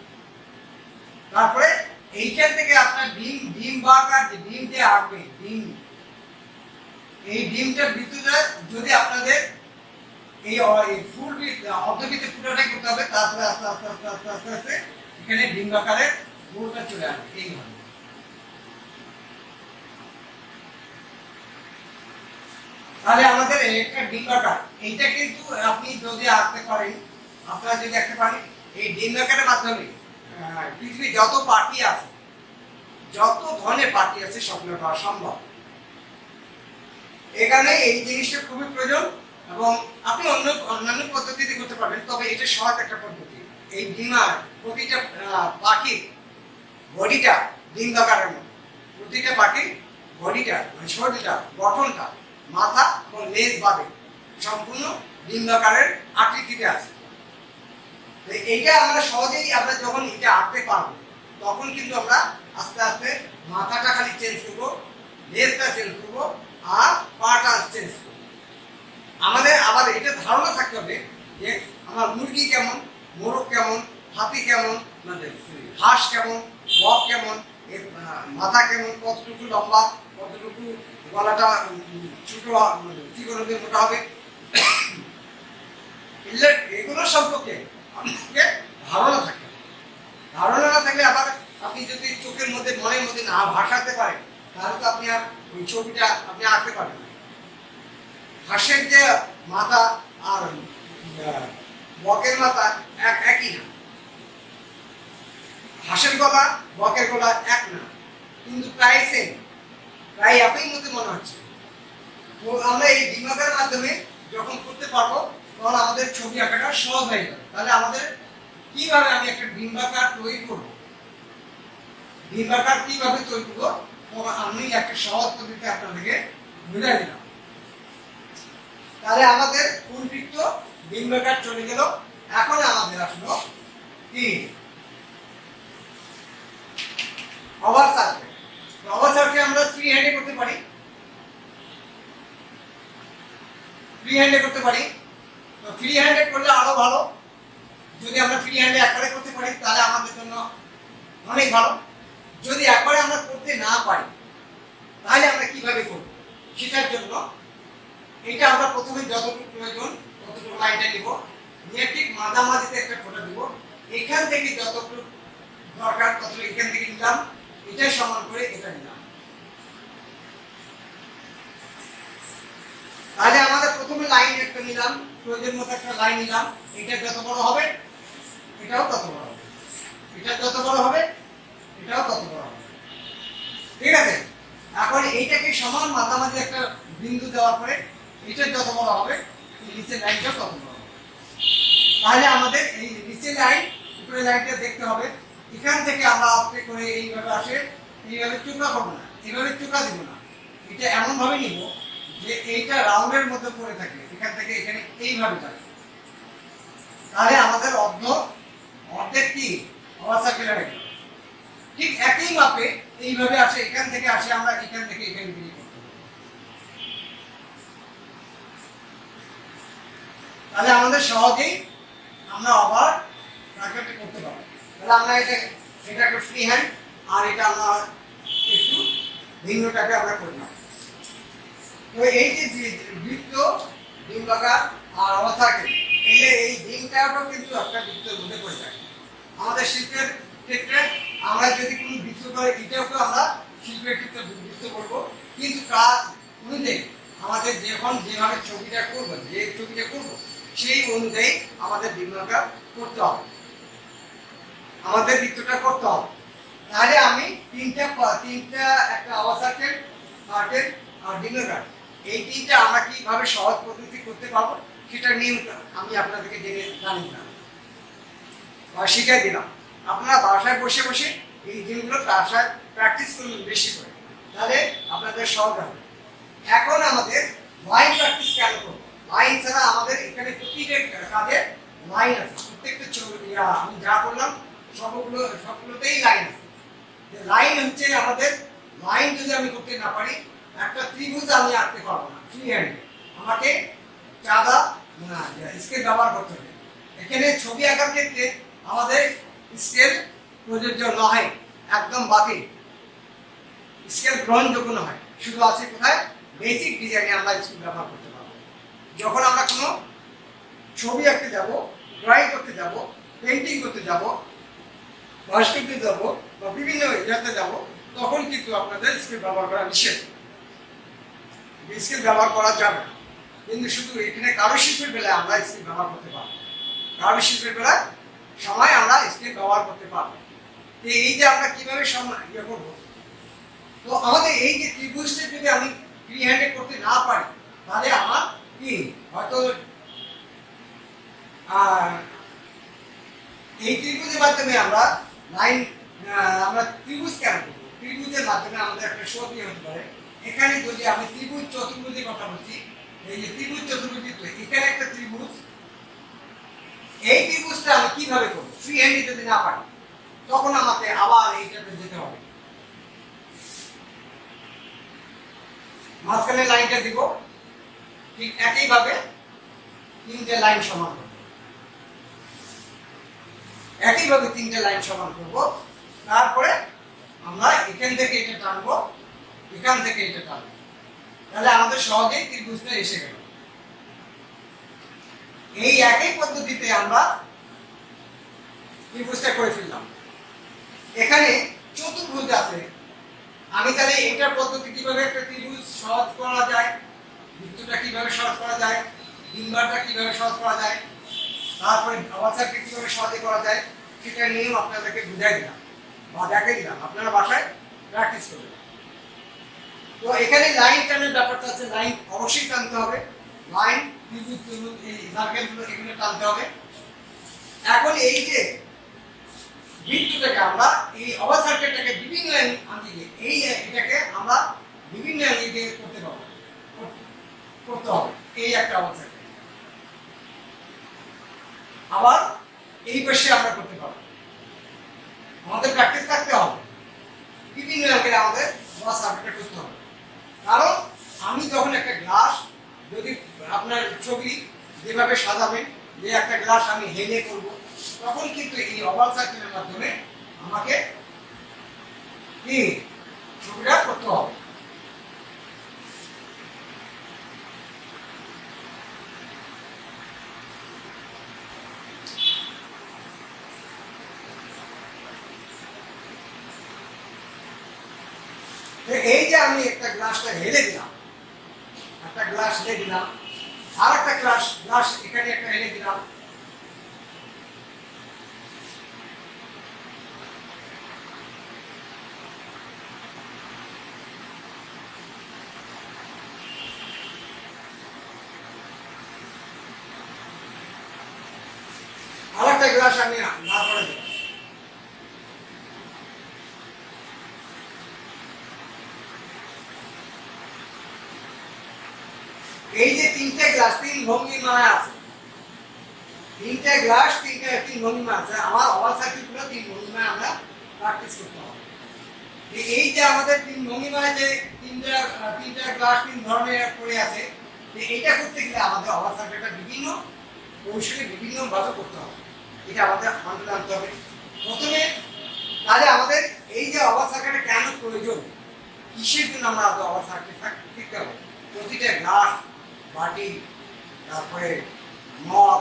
তারপরে এইখান থেকে আপনার ডিম বাঁকার যে ডিম যে আঁকবে, এই ডিমটার বৃত্তটা যদি আপনাদের এই ফুল অর্ধবৃত্তে পুরোটাই করতে হবে, তারপরে আস্তে আস্তে আস্তে আস্তে আস্তে আস্তে এখানে ডিম আকারের গোলটা চলে আসবে এইভাবে। তাহলে আমাদের একটা ডিম আকার, এইটা কিন্তু আপনি যদি আঁকতে পারেন, আপনারা যদি আঁকতে পারেন এই ডিম আকারের মাধ্যমে পৃথিবীর যত পার্টি আছে, যত ধরনের পার্টি আছে স্বপ্ন করা সম্ভব। এখানে এই জিনিসটা খুবই প্রয়োজন, এবং আপনি অন্যান্য পদ্ধতিতে করতে পারবেন, তবে এটা সহজ একটা পদ্ধতি। এই ডিমার প্রতিটা পাখির বডিটা ডিম্বাকারের মতো, প্রতিটা পাখির বডিটা মানে শরীরটা গঠনটা মাথা এবং লেজ বাদে সম্পূর্ণ ডিম্বাকারের আকৃতিতে আছে। এইটা আমরা সহজেই আমরা যখন এটা আঁকতে পারবো, তখন কিন্তু আমরা আস্তে আস্তে মাথাটা খালি চেঞ্জ করবো, লেজটা চেঞ্জ করবো, আর পাটা চেঞ্জ করবো। আমাদের আবার এটা ধারণা থাকতে হবে যে আমার মুরগি কেমন, মোরগ কেমন, হাতি কেমন, মানে হাঁস কেমন, বক কেমন, এর মাথা কেমন, কতটুকু লম্বা, কতটুকু গলাটা ছোট চিকন হবে, মোটা হবে, এগুলো সম্পর্কে আপনাকে ধারণা থাকতে হবে। ধারণা না থাকলে আবার আপনি যদি চোখের মধ্যে মনের মধ্যে না ভাসাতে পারেন, তাহলে তো আপনি আর ওই ছবিটা আপনি আঁকতে পারবেন না। হাঁসের যে মাথা আর বকের মাথা একই না, হাঁসের গলা বকের গলা এক না, কিন্তু প্রায় সেম, প্রায় একই মতো মনে হচ্ছে। তো আমরা এই ডিম্বাকারের মাধ্যমে যখন করতে পারবো, তখন আমাদের ছবি আঁকাটা সহজ হয়ে যাবে। তাহলে আমাদের কিভাবে আমি একটা ডিম্বাকার তৈরি করবো, ডিম্বাকার কিভাবে তৈরি করবো, তখন আমি একটা সহজ পদ্ধতিতে আপনাদেরকে বুঝাই দিলাম। তাহলে আমাদের ফুলবৃত্ত ডিম্বাকার চলে গেল। এখন আমাদের আসলো কি ওভার সার্কেল। ওভার সার্কেল আমরা ফ্রি হ্যান্ডে করতে পারি, ফ্রি হ্যান্ডে করতে পারি। তো ফ্রি হ্যান্ডে করলে আরো ভালো, যদি আমরা ফ্রি হ্যান্ডে একবারে করতে পারি তাহলে আমাদের জন্য অনেক ভালো। যদি একবারে আমরা করতে না পারি তাহলে আমরা কিভাবে করব, সেটার জন্য এটা আমরা প্রথমে যতটুকু প্রয়োজন ততটুকু লাইনটা নিব, নিয়ে ঠিক মাঝামাঝিতে একটা ফোঁটা দিব, এখান থেকে যতটুকু দরকার ততটুকু এখান থেকে নিলাম, এটা সমান করে এটা নিলাম। তাহলে আমাদের প্রথমে লাইন একটা নিলাম, প্রয়োজন মতো একটা লাইন নিলাম, এটা যত বড় হবে এটাও তত বড় হবে, এটা যত বড় হবে এটাও তত বড় হবে, ঠিক আছে। এখন এইটাকে সমান মাঝামাঝি একটা বিন্দু দেওয়ার পরে এটা যত বড় হবে নিচের লাইনটা তত বড় হবে। তাহলে আমাদের এই নিচের লাইন উপরের লাইনটা দেখতে হবে। এখান থেকে আমরা আস্তে করে এইভাবে আসে, এইভাবে চোকা করবো না, এইভাবে চোকা দিব না, এটা এমন ভাবে নিব যে এইটা রাউন্ডের মধ্যে পড়ে থাকে, এখান থেকে এখানে এইভাবে থাকে। তাহলে আমাদের অর্ধেক কি ওভার সার্কেল হয়ে গেল। ঠিক একই মাপে এইভাবে আসে, এখান থেকে আসে, আমরা এখান থেকে এখানে বিলি করতে পারি। তাহলে আমাদের সহজেই আমরা আবার সার্কেলটা করতে পারবো। তাহলে আমরা এটা একটা ফ্রি হ্যান্ড, আর এটা আমরা একটু ভিন্নটাকে আমরা করলাম। তো এই যে বৃত্ত, ডিম্বাকার আর ওভার সার্কেল, এই ডিমটাও কিন্তু একটা বৃত্তের মধ্যে পড়ে থাকে। আমাদের শিল্পের ক্ষেত্রে আমরা যদি কোনো বৃত্ত করে, এটাও আমরা শিল্পের ক্ষেত্রে বৃত্ত করবো, কিন্তু কাজ অনুযায়ী আমাদের যেভাবে ছবিটা করবো, সেই অনুযায়ী আমাদের বিন্যাসটা করতে হবে, আমাদের বৃত্তটা করতে হবে। তাহলে আমি তিনটা একটা অবসার্কেল, সার্কেল আর বিন্যাস, এই তিনটা আমরা কিভাবে সহজ পদ্ধতি করতে পারবো সেটা নিয়মটা আমি আপনাদেরকে জানি না বা শিখিয়ে দিলাম। আপনারা বাসায় বসে বসে এই জিনিসগুলো বাসায় প্র্যাকটিস করবেন বেশি করে, তাহলে আপনাদের সহজ হবে। এখন আমাদের লাইন প্র্যাকটিস কেন করবো? লাইন ছাড়া আমাদের এখানে প্রত্যেকটা কাজে লাইন আছে, প্রত্যেকটা ছবি আমি যা করলাম সবগুলোতেই লাইন আছে। লাইন হচ্ছে আমাদের, লাইন যদি আমি করতে না পারি, একটা ত্রিভুজ আমি আঁকতে পারবো না ফ্রি হ্যান্ডে, আমাকে চাঁদা স্কেল ব্যবহার করতে হবে। এখানে ছবি আঁকার ক্ষেত্রে আমাদের স্কেল প্রযোজ্য নয়, একদম বাতিল, স্কেল গ্রহণযোগ্য নয়। শুধু আছে কোথায়? বেসিক ডিজাইনে আমরা স্কেল ব্যবহার করতে পারবো। যখন আমরা কোনো ছবি আঁকতে যাব, ড্রয়িং করতে যাব, পেন্টিং করতে যাব, ওয়াশ করতে যাব বা বিভিন্ন ইয়েতে যাব, তখন কিন্তু আপনাদের স্কেল ব্যবহার করা নিষেধ। স্কেল ব্যবহার করা যাবে না, কিন্তু শুধু এখানে কারুশিল্পের বেলায় আমরা স্কেল ব্যবহার করতে পারবো। কারুশিল্পের বেলায় সময় আমরা স্কেল ব্যবহার করতে পারবো। এই যে আমরা কিভাবে ইয়ে করবো, তো আমাদের এই যে ত্রিভুজটা যদি আমি ফ্রি হ্যান্ডে করতে না পারি, তাহলে আমার কি হয়তো এই ত্রিভুজের মাধ্যমে আমরা আমরা ত্রিভুজ কেন করবো? ত্রিভুজের মাধ্যমে আমাদের একটা ছবি হতে পারে। এখানে যদি আমি ত্রিভুজ চতুর্ভুজের কথা বলছি, এই যে ত্রিভুজ চতুর্ভুজ, এখানে একটা ত্রিভুজ, এই ত্রিভুজটা আমি কিভাবে করবো? ফ্রি হ্যান্ডে যদি না পারি, তখন আমাকে আবার এইটাতে যেতে হবে, মাঝখানে লাইনটা দিব, ঠিক একইভাবে তিনটে লাইন সমান করব, একইভাবে তিনটে লাইন সমান করব। তারপরে আমরা এখান থেকে এটা টানবো, এখান থেকে এটা টানবো, তাহলে আমাদের সহজেই ত্রিভুজটা এসে গেল। এই একই পদ্ধতিতে আমরা ত্রিভুজটা করে ফেললাম। এখানে চতুর্ভুজ আছে, আমি তাহলে এটার পদ্ধতি কিভাবে একটা ত্রিভুজ সহজ করা যায়, বৃত্তটা কিভাবে সহজ করা যায়, বিম্বারটা কিভাবে সহজ করা যায়, তারপরে অবসারকে কিভাবে সহজে করা যায়, সেটা নিয়েও আপনাদেরকে বুঝাই দিলাম বা দেখাই দিলাম। আপনারা বাসায় প্র্যাকটিস করবেন। তো এখানে লাইন টানের ব্যাপারটা আছে, লাইন অবশ্যই টানতে হবে, লাইন ত্রিভুজ এই সার্কেলগুলো এগুলো টানতে হবে। এখন এই যে বৃত্তটাকে আমরা এই অবসারকেটাকে বিভিন্ন আঙ্গিকে, এটাকে আমরা বিভিন্ন আঙ্গিকে করতে হবে। এই একটা অবসারকেট আবার এই পাশে আমরা করতে পারবো। আমাদের প্র্যাকটিস থাকতে হবে, বিভিন্ন আঙ্গিকে আমাদের অবসারকেট করতে হবে। কারণ আমি যখন একটা গ্লাস, যদি আপনার ছবি যেভাবে সাজাবেন, যে একটা গ্লাস আমি হেলে করব, তখন কিন্তু এই ওভাল সার্কেলের মাধ্যমে আমাকে কি ছবিটা করতে হবে। এই যে আমি একটা গ্লাসটা হেলে দিলাম, একটা গ্লাস হেলে দিলাম, আর একটা গ্লাস এখানে একটা হেলে দিলাম, আর একটা গ্লাস আমি না করে দিলাম। এই যে তিনটে গ্লাস, তিন ভঙ্গিমায় আছে, তিনটে গ্লাস তিন ভঙ্গিমা আছে। আমার ওভাল সার্কিটগুলো তিন ভঙ্গিমায় আমরা প্র্যাকটিস করতে হবে। এই যে আমাদের তিন ভঙ্গিমায় যে তিনটা গ্লাস তিন ধরনের পড়ে আছে, এইটা করতে গেলে আমাদের ওভাল সার্কিটটা বিভিন্ন কৌশলে বিভিন্ন ভাবে করতে হবে। এটা আমাদের মানতে আনতে হবে প্রথমে। তাহলে আমাদের এই যে ওভাল সার্কিটটা কেন প্রয়োজন, কিসের জন্য আমরা ওভাল সার্কিট শিখতে হবে? প্রতিটা গ্লাস, বাটি, তারপরে মগ,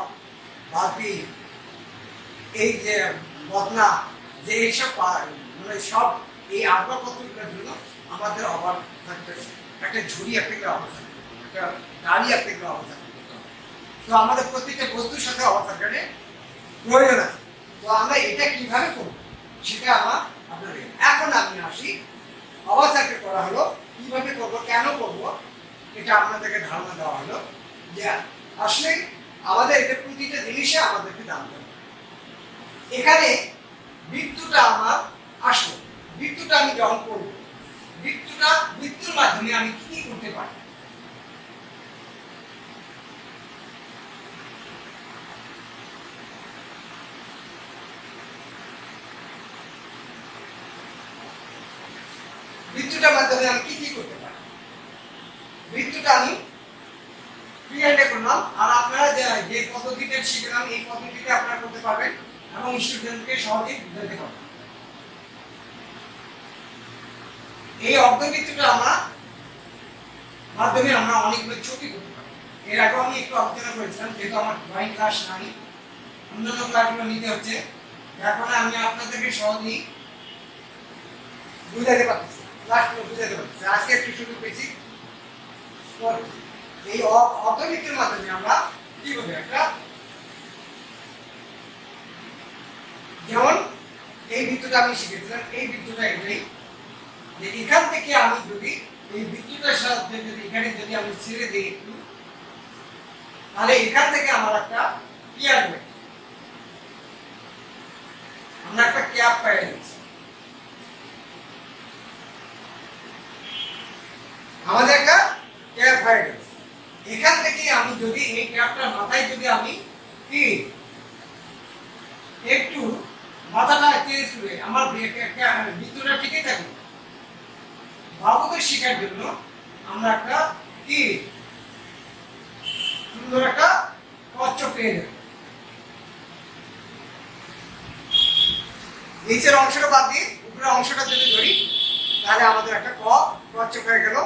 বালতি, এই যে বদনা, যে এইসব মানে সব এই আসবাবপত্রগুলোর জন্য আমাদের ওভাল সার্কিট, একটা ঝুড়ি একটা ওভাল সার্কিট, একটা দাঁড়িয়ে আপনাকে অবস্থা করতে হবে। তো আমাদের প্রত্যেকটা বস্তুর সাথে অবস্থানকারে প্রয়োজন আছে। তো আমরা এটা কিভাবে করব সেটা আমার আপনাদের এখন আমি আসি অবস্থাকে করা হলো কিভাবে করব কেন করব এটা আপনাদেরকে ধারণা দেওয়া হলো যে আসলে আমাদের এটা প্রতিটা জিনিসে আমাদেরকে জানতে হবে। এখানে বৃত্তটা আমার আসলো, বৃত্তটা আমি যখন করব বৃত্তুর মাধ্যমে আমি কি কি করতে পারি। বৃত্তটার মাধ্যমে আমি কি কি করতে পারি, বৃত্তটা আমি ফ্রি হ্যান্ডে করলাম। আর আপনারা যে পদ্ধতিতে শিখলাম এই পদ্ধতিতে আপনারা করতে পারবেন এবং স্টুডেন্টকে সহজেই বুঝাতে পারবেন। এই অর্ধবৃত্তটা আমরা মাধ্যমে আমরা অনেকগুলো ছবি করতে পারি। এর আগে আমি একটু আলোচনা করেছিলাম, যেহেতু আমার ড্রয়িং ক্লাস নাই, অন্যান্য ক্লাসগুলো নিতে হচ্ছে, এখন আমি আপনাদেরকে সহজেই বুঝাতে পারতেছি, ক্লাসগুলো বুঝাতে পারতেছি। আজকে একটু শুরু পেয়েছি। এই অর্ধবৃত্তের মাধ্যমে আমরা কি করবো একটা, যেমন এই বৃত্তটা আমি শিখেছিলাম, এই বৃত্তটা এটাই যে এখান থেকে আমি যদি এই বৃত্তটার সাথে যদি এখানে যদি আমি ছেড়ে দিই একটু, তাহলে এখান থেকে আমার একটা কি আসবে, আমরা একটা ক্যাপ পেয়ে যাচ্ছি। আমাদের একটা ক্যাপ হয়ে গেছে। এখান থেকে আমি যদি এই ক্যাপটার মাথায় যদি আমি কি একটু মাথাটা চেঞ্জ করে আমার বৃত্তটা ঠিকই থাকবে, বাবুকে শেখার জন্য আমরা একটা কি সুন্দর একটা কচ্ছপ পেয়ে যাবো। নিচের অংশটা বাদ দিয়ে উপরের অংশটা যদি ধরি তাহলে আমাদের একটা কচ্ছপ হয়ে গেল,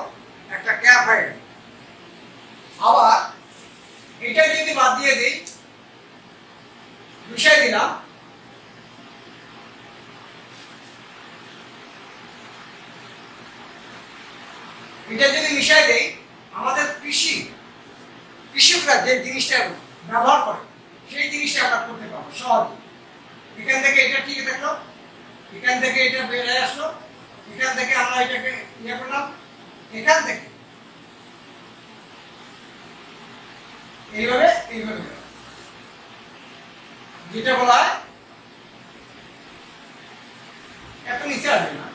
একটা ক্যাপ হয়ে গেল। আবার এটা যদি বাদ দিয়ে দিই, মিশাই দিলাম, এটা যদি মিশাই দেই, আমাদের কৃষকরা যে জিনিসটা ব্যবহার করে সেই জিনিসটা আমরা করতে পারবো সহজে। এখান থেকে এটা ঠিক থাকলো, এখান থেকে এটা বের হয়ে আসলো, এখান থেকে আমরা এটাকে ইয়ে করলাম, এখান থেকে এইভাবে যেটা বলা হয় এত নিচে আসবে না,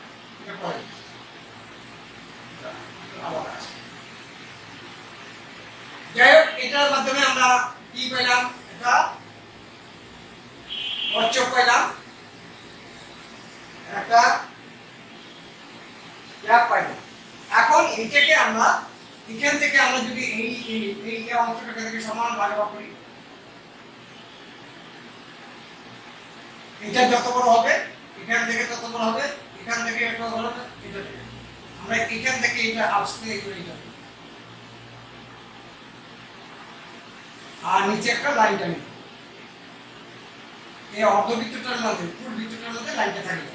এটা পরে যাই হোক, এটার মাধ্যমে আমরা কি পেলাম, এটা কচ্ছপ পেলাম, একটা ক্যাপ পাইলাম। এখন এইটাকে আমরা এখান থেকে আমরা যদি এই অংশটাকে থেকে সমান ভাগে ভাগ করি, এটা যত বড় হবে এখান থেকে তত বড় হবে, এখান থেকে এটা বড় হবে, এটা থেকে আমরা এখান থেকে এটা আসতে করে এটা আর নিচে একটা লাইন টানি, এই অর্ধবৃত্তটার মধ্যে পুরো বৃত্তটার মধ্যে লাইনটা থাকে।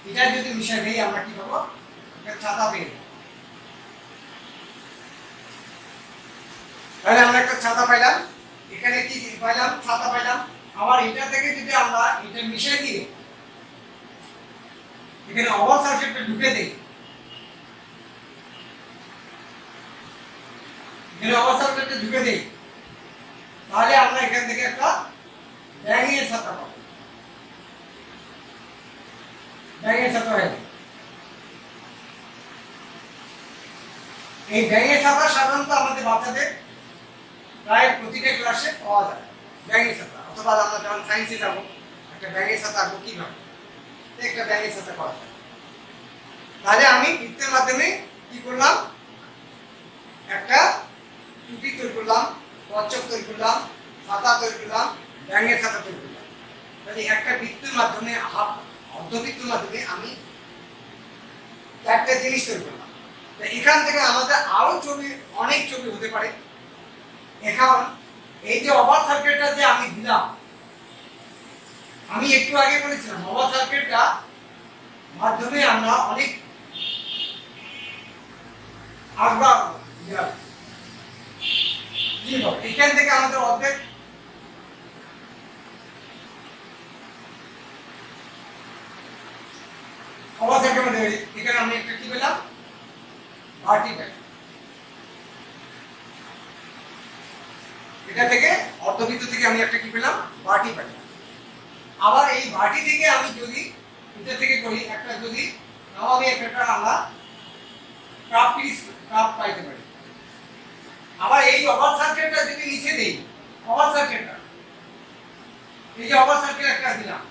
এটা যদি মিশাই দেই আমরা কি পাবো, একটা ছাতা পেয়ে যাবো। তাহলে আমরা একটা ছাতা পাইলাম, এখানে কি পাইলাম, ছাতা পাইলাম। আবার এটা থেকে যদি আমরা এটা মিশাই দিয়ে এখানে ওভাল সার্কিটটা ঢুকে দেই, এখানে ওভাল সার্কিটটা ঢুকে দেই, তাহলে আমরা এখান থেকে একটা ব্যাঙের ছাতা পাবো, ব্যাঙের ছাতা হয়ে যাবে। এই ব্যাঙের ছাতা সাধারণত আমাদের বাচ্চাদের প্রায় প্রতিটা ক্লাসে পাওয়া যায়, ব্যাঙের ছাতা। অথবা আমরা যখন সায়েন্সে যাবো একটা ব্যাঙের ছাতা আঁকবো, কিভাবে একটা ব্যাঙের ছাতা করা যায়। তাহলে আমি বৃত্তের মাধ্যমে কি করলাম, একটা টুপি তৈরি করলাম, কচ্ছপ তৈরি করলাম, ছাতা তৈরি করলাম, ব্যাঙের ছাতা তৈরি করলাম। তাহলে একটা বৃত্তের মাধ্যমে অর্ধবৃত্তের মাধ্যমে আমি একটা জিনিস তৈরি করলাম। এখান থেকে আমাদের আরো অনেক ছবি হতে পারে। এখন এই যে ওভাল সার্কিটটা যে আমি দিলাম, আমি একটু আগে বলেছিলাম ওভাল সার্কিটটা মাধ্যমে আমরা অনেক আঁকবা হবে এখান থেকে আমাদের অর্ধেক অবস্থা কেমন দেবে এখানে আমি একটা কি পেলাম ভার্টি পেলাম এটা থেকে অর্ধবৃত্ত থেকে আমি একটা কি পেলাম ভার্টি পেলাম আবার এই ভার্টি থেকে আমি যদি এটা থেকে করি একটা যদি নাও আমি একটা আমরা কাপ পাইতে পারি আবার এই ওভার সার্কেলটা যদি নিচে দেই ওভার সার্কেলটা এই যে ওভার সার্কেল একটা দিলাম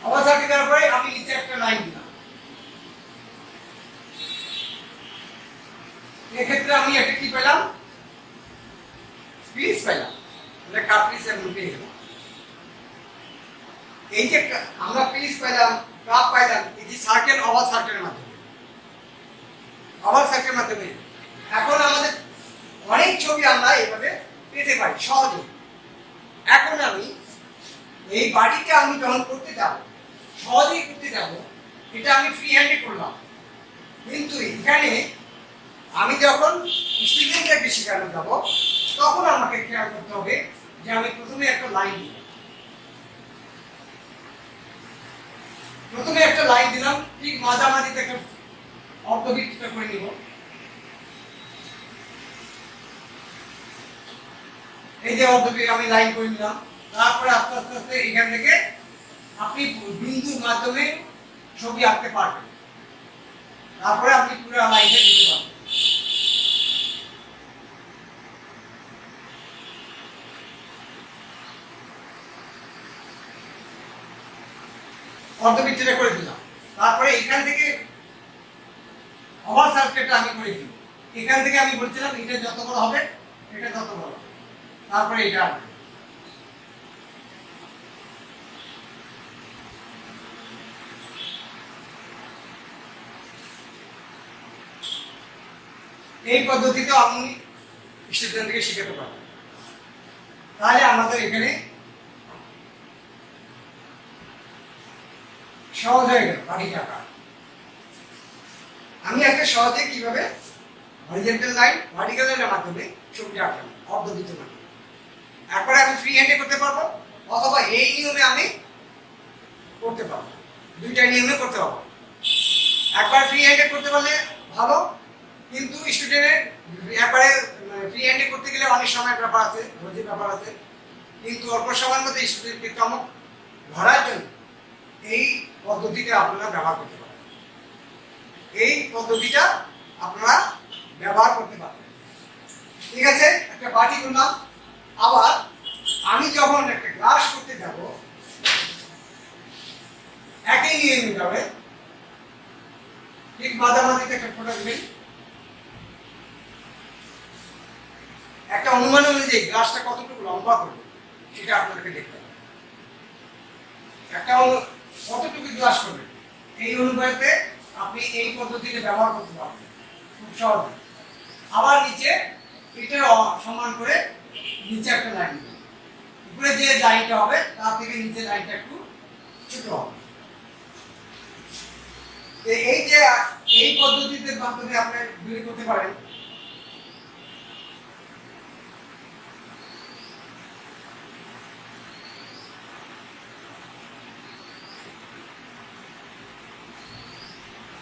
ওভার সার্কেল দেওয়ার পরে আমি নিচে একটা লাইন দিলাম এক্ষেত্রে আমি একটা কি পেলাম পিস পেলাম এটা কাপ পিসের মধ্যে পেয়ে গেলাম এই যে আমরা পিস পেলাম কাপ পেলাম এই যে সার্কেল ওভার সার্কেলের মাধ্যমে এখন আমাদের অনেক ছবি আমরা এইভাবে পেতে পারি সহজে এখন আমি এই বাড়িটা আমি যখন করতে যাব সহজেই করতে যাব এটা আমি ফ্রি হ্যান্ডে করলাম কিন্তু এখানে আমি যখন স্টুডেন্টদেরকে শেখানো যাব তখন আমাকে খেয়াল করতে হবে যে আমি প্রথমে একটা লাইন দিই দিলাম ঠিক মাঝামাঝি থেকে অর্ধবৃত্তটা করে নিব এই যে অর্ধবৃত্ত আমি লাইন করে নিলাম তারপরে আস্তে আস্তে আস্তে এখান থেকে আপনি বিন্দুর মাধ্যমে ছবি আঁকতে পারবেন তারপরে আপনি পুরো লাইনটা দিতে পারবেন অর্ধবৃত্তটা করে দিলাম তারপরে এখান থেকে ওভার সার্কেলটা আমি করে দিই এখান থেকে আমি বলছিলাম এটা যত বড় হবে এটা তত বড় তারপরে এটা এই পদ্ধতিতে আমি স্টুডেন্টকে শেখাতে পারবো তাহলে আমাদের এখানে সহজ হয়ে গেল বাড়ির আঁকা আমি একটা সহজে কিভাবে হরিজন্টাল লাইন ভার্টিক্যাল লাইনের মাধ্যমে ছবিটা আঁকলাম অর্ধবৃত্তের মাধ্যমে একবারে আমি ফ্রি হ্যান্ডে করতে পারবো অথবা এই নিয়মে আমি করতে পারবো দুইটা নিয়মে করতে পারবো একবার ফ্রি হ্যান্ডে করতে পারলে ভালো কিন্তু স্টুডেন্টের একবারে ফ্রি হ্যান্ডে করতে গেলে অনেক সময়ের ব্যাপার আছে ধৈর্যের ব্যাপার আছে কিন্তু অল্প সময়ের মধ্যে স্টুডেন্টকে চমক ধরার জন্য এই পদ্ধতিটা আপনারা ব্যবহার করতে পারেন এই পদ্ধতিটা আপনারা ব্যবহার করতে পারেন ঠিক আছে একটা বাটি করলাম আবার আমি যখন একটা গ্লাস করতে যাব একই নিয়মে যাবে ঠিক মাঝামাঝিতে একটা ফোঁটা দিবেন একটা অনুমান অনুযায়ী গ্লাসটা কতটুকু লম্বা করবে সেটা আপনাকে দেখতে হবে একটা কতটুকু গ্লাস করবে এই অনুপাতে আপনি এই পদ্ধতিতে ব্যবহার করতে পারবেন খুব সহজে আবার নিচে এটা সমান করে নিচে একটা লাইন দিবেন উপরে যে লাইনটা হবে তার থেকে নিচে লাইনটা একটু ছোট হবে এই যে এই পদ্ধতিতে মাধ্যমে আপনি তৈরি করতে পারেন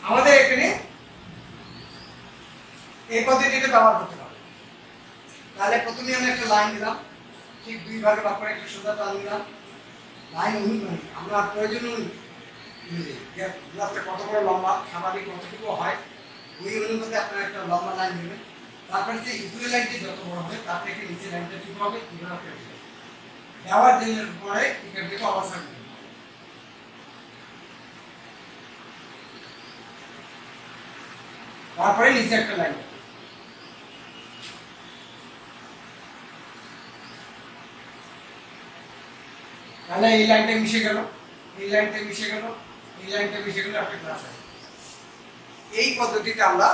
আমাদের এখানে এই পদ্ধতিতে ব্যবহার করতে পারবো তাহলে প্রথমে আমি একটা লাইন দিলাম ঠিক দুই ভাগে ভাগ করে একটা সোজা টান দিলাম লাইন অনুযায়ী আমরা প্রয়োজন গ্লাসটা কত বড় লম্বা স্বাভাবিক কতটুকু হয় ওই অনুপাতে আপনারা একটা লম্বা লাইন নেবেন তারপরে যে উপরে লাইনটি যত বড় হবে তার থেকে নিচে লাইনটা ছোট হবে এইভাবে দেওয়ার জন্য পরে এখান থেকে অবস্থান তারপরে নিচে একটা লাইন তাহলে এই লাইনটা মিশে গেল এই লাইনটা মিশে গেল এই লাইনটা মিশে গেল একটা ক্লাস আছে এই পদ্ধতিতে আমরা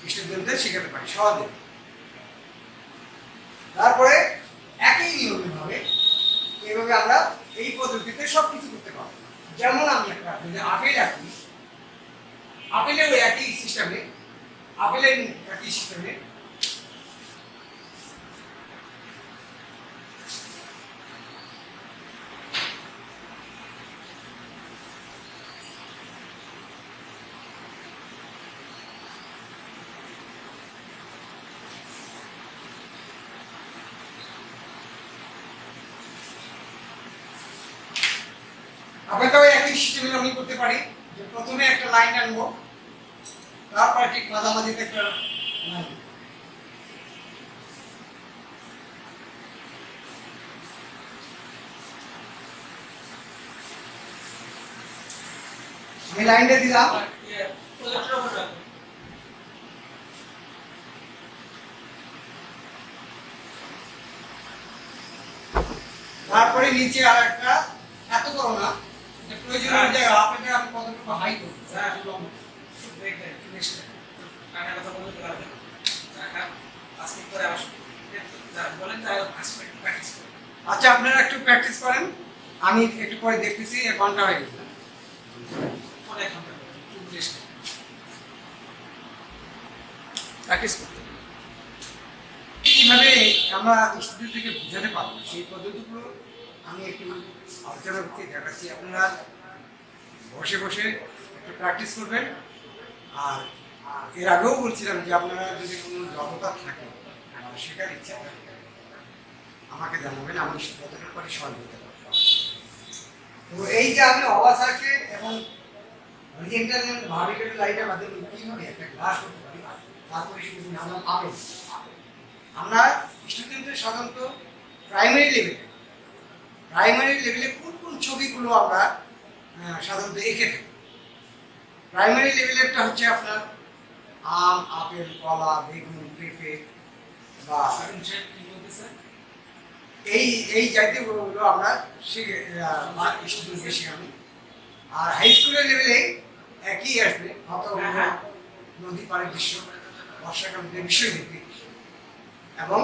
স্টুডেন্টদের শেখাতে পারি সহজে তারপরে একই নিয়মে ভাবে এইভাবে আমরা এই পদ্ধতিতে সবকিছু করতে পারবো যেমন আমি একটা যদি আপেল রাখি আপেলেও একই সিস্টেমে, আপেলের একই সিস্টেমে আপেলটাও একই সিস্টেমে আমি করতে পারি যে প্রথমে একটা লাইন আনবো, তারপর ঠিক মাঝামাঝিতে একটা লাইন। আমি লাইনটা দিলাম, তারপরে নিচে আর একটা, এত বড় না, প্রয়োজনীয় জায়গা আপনাকে আমি কতটুকু হাই করবো আচ্ছা, আপনারা একটু প্র্যাকটিস করেন, আমি একটু পরে দেখতেছি 1 ঘন্টা হয়ে গেছে। প্র্যাকটিস করতে কিভাবে আমরা স্টুডিও থেকে বোঝাতে পারবো সেই পদ্ধতিগুলো আমি একটু আলোচনা করতে দেখাচ্ছি। আপনারা বসে বসে একটু প্র্যাকটিস করবেন। আর এর আগেও বলছিলাম যে আপনারা যদি কোনো জড়তা থাকে, শেখার ইচ্ছা থাকে, আমাকে জানাবেন, আমি যতটুকু করে সহযোগিতা করতে পারবো। তো এই যে আমি অবাসাকে এবং হরিজেন্টাল ভার্টিক্যাল লাইনের মাধ্যমে কিভাবে একটা গ্লাস করতে পারি, তারপরে শুধু আমরা পাবেন। আমরা স্টুডেন্টদের সাধারণত প্রাইমারি লেভেলে কোন কোন ছবিগুলো আমরা সাধারণত এঁকে থাকি। প্রাইমারি লেভেলেরটা হচ্ছে আপনার আম, আপেল, কলা, বেগুন, পেঁপে বা এই জাতীয়গুলো আমরা স্টুডেন্টকে শেখাবো। আর হাই স্কুলের লেভেলে একই আসবে, নদী পাড়ের দৃশ্য, বর্ষাকালে বিষয়ভিত্তিক এবং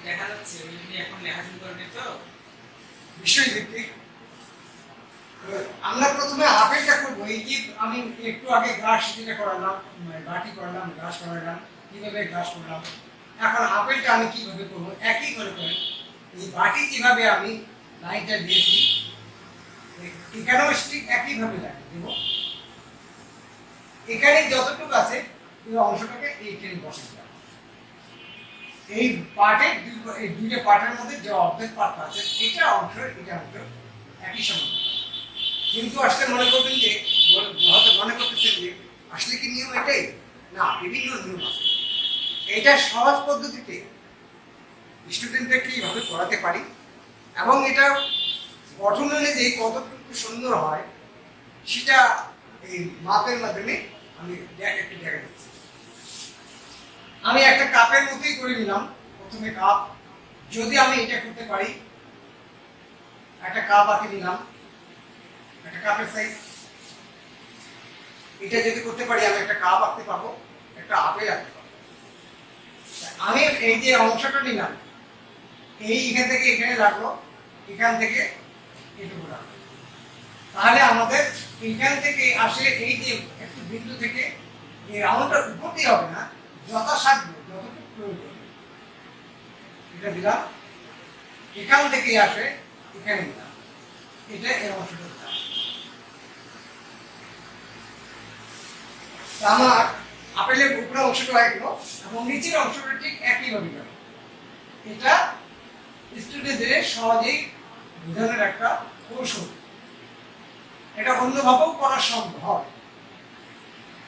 দেখা যাচ্ছে এখন লেখাশুরু করেনি তো বিষয়ভিত্তিক। আমরা প্রথমে আপেলটা করবো। এই যে আমি একটু আগে গ্রাস যেটা করালাম, বাটি করালাম, গ্রাস করালাম, কিভাবে গ্রাস করলাম, এখন আপেলটা আমি কিভাবে করবো একই করে করে এই বাটি যেভাবে আমি লাইনটা দিয়েছি এখানেও ঠিক একইভাবে লাইন দেবো। এখানে যতটুকু আছে এই অংশটাকে এইখানে বসে দিলাম। এই পার্টের দুইটা পার্টের মধ্যে যে অর্ধেক পার্ট আছে এটা অংশ একই সমান। কিন্তু আসলে মনে করবেন যে হয়তো মনে করতেছেন যে আসলে কি নিয়ম এটাই না, বিভিন্ন নিয়ম আছে। এটা সহজ পদ্ধতিতে স্টুডেন্টদের কিভাবে পড়াতে পারি এবং এটা গঠন অনুযায়ী কতটুকু সুন্দর হয় সেটা এই মাপের মাধ্যমে আমি একটু দেখা দিচ্ছি। আমি একটা কাপের মতোই করে নিলাম। প্রথমে কাপ, যদি আমি এটা করতে পারি, একটা কাপ আঁকে নিলাম, একটা কাপের সাইজ। এটা যদি করতে পারি আমি একটা কাপ আঁকতে পাবো, একটা আপেল আঁকতে পাবো। আমি এই যে অংশটা নিলাম, এখান থেকে এখানে রাখবো, এখান থেকে এটুকু রাখবো। তাহলে আমাদের এখান থেকে আসে এই যে একটু বিন্দু থেকে এই রাউন্ডটা উপর দিয়ে হবে না, যথাসাধ্য যতটুকু প্রয়োজন এটা দিলাম। এখান থেকে আসে এখানে দিলাম, এটা এর অংশটা দিলাম। আমার আপেলের উপরে অংশটা হয়ে গেল এবং নিচের অংশটা ঠিক একইভাবে গেল। এটা স্টুডেন্টদের সহজেই বোঝানোর একটা কৌশল। এটা অন্যভাবেও করা সম্ভব,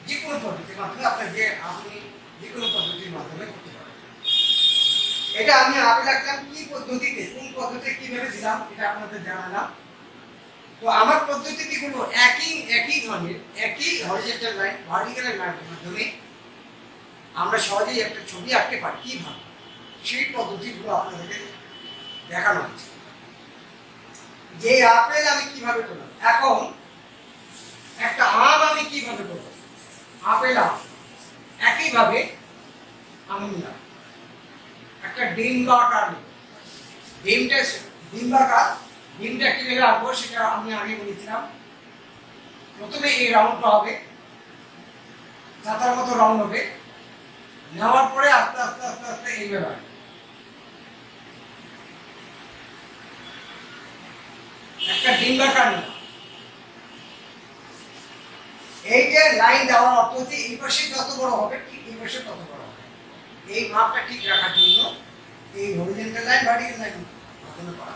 যে কোনো পদ্ধতির মাধ্যমে আপনি যে কোনো পদ্ধতির মাধ্যমে করতে পারেন। এটা আমি আপেল আঁকলাম কি পদ্ধতিতে, কোন পদ্ধতিতে কিভাবে দিলাম এটা আপনাদের জানালাম। তো আমার পদ্ধতিগুলো একই ধরনের, একই হরিজন্টাল লাইন, ভার্টিক্যাল লাইনের মাধ্যমে আমরা সহজেই একটা ছবি আঁকতে পারি কিভাবে, সেই পদ্ধতিগুলো আপনাদেরকে দেখানো হচ্ছে। যে আপেল আমি কিভাবে করলাম, এখন একটা আম আমি কিভাবে করব, আপেল আম একইভাবে আমি নিলাম। একটা ডিম্বাকার, ডিমটা কিভাবে আঁকবো সেটা আমি আগে বলেছিলাম। প্রথমে এই রাউন্ডটা হবে, চাতার মতো রাউন্ড হবে। নেওয়ার পরে আস্তে আস্তে আস্তে আস্তে এইভাবে আসবে। একটা ডিম্বাকার নিলাম। এই যে লাইন দেওয়ার অর্থ হচ্ছে এই পাশে যত বড় হবে ঠিক এই পাশে তত বড় হবে। এই মাপটা ঠিক রাখার জন্য এই হরিজন্টাল লাইন ভার্টিক্যাল লাইন মাধ্যমে করা।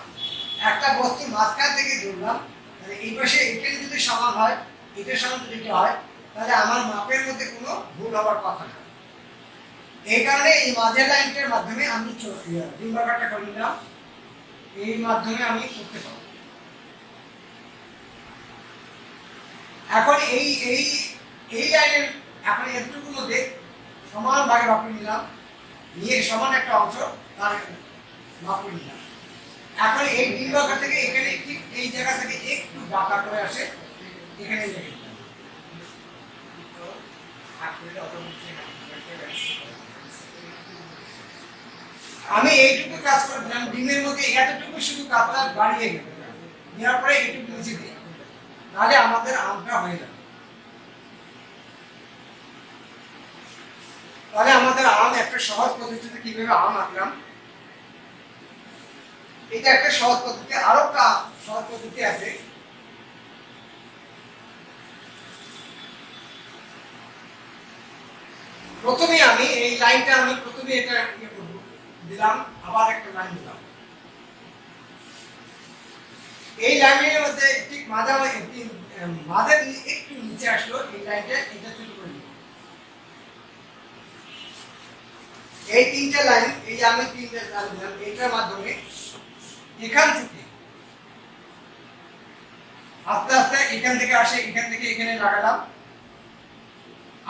একটা বস্তুর মাঝখান থেকে ধরলাম, তাহলে এই পাশে এখানে যদি সমান হয়, এটার সমান যদি এটা হয়, তাহলে আমার মাপের মধ্যে কোনো ভুল হওয়ার কথা না। এই কারণে এই মাঝের লাইনটার মাধ্যমে আমি ডিম্বাকারটা করে নিলাম, এই মাধ্যমে আমি করতে পারবো। এখন এই এই এই লাইনের এখন এতটুকুর মধ্যে সমান ভাগে ভাগ করে নিলাম, নিয়ে সমান একটা অংশ তার ভাগ করে নিলাম। এখন এই ডিম্বাকার থেকে এখানে ঠিক এই জায়গা থেকে একটু বাঁকা করে আসে, এখানে রেখে দিলাম। আমি এইটুকু কাজ করে দিলাম, ডিমের মধ্যে এতটুকু শুধু কাজটা বাড়িয়ে গেল, নেওয়ার পরে এইটুকু নিচে দিই, তাহলে আমাদের আমটা হয়ে যাবে। তাহলে আমাদের আম একটা সহজ পদ্ধতিতে কিভাবে আম আঁকলাম, এটা একটা সহজ পদ্ধতি। আরো একটা সহজ পদ্ধতি আছে। প্রথমে আমি এই লাইনটা আমি প্রথমে এটা ইয়ে করব, দিলাম, আবার একটা লাইন দিলাম। এই লাইনের মধ্যে ঠিক মাঝামাঝি মাঝের একটু নিচে আসলো এই লাইনটা, এটা ছোট করে দিলাম। এই তিনটা লাইন, এই যে আমি তিনটা লাইন দিলাম, এইটার মাধ্যমে এখান থেকে আস্তে আস্তে এখান থেকে আসে, এখান থেকে এখানে লাগালাম,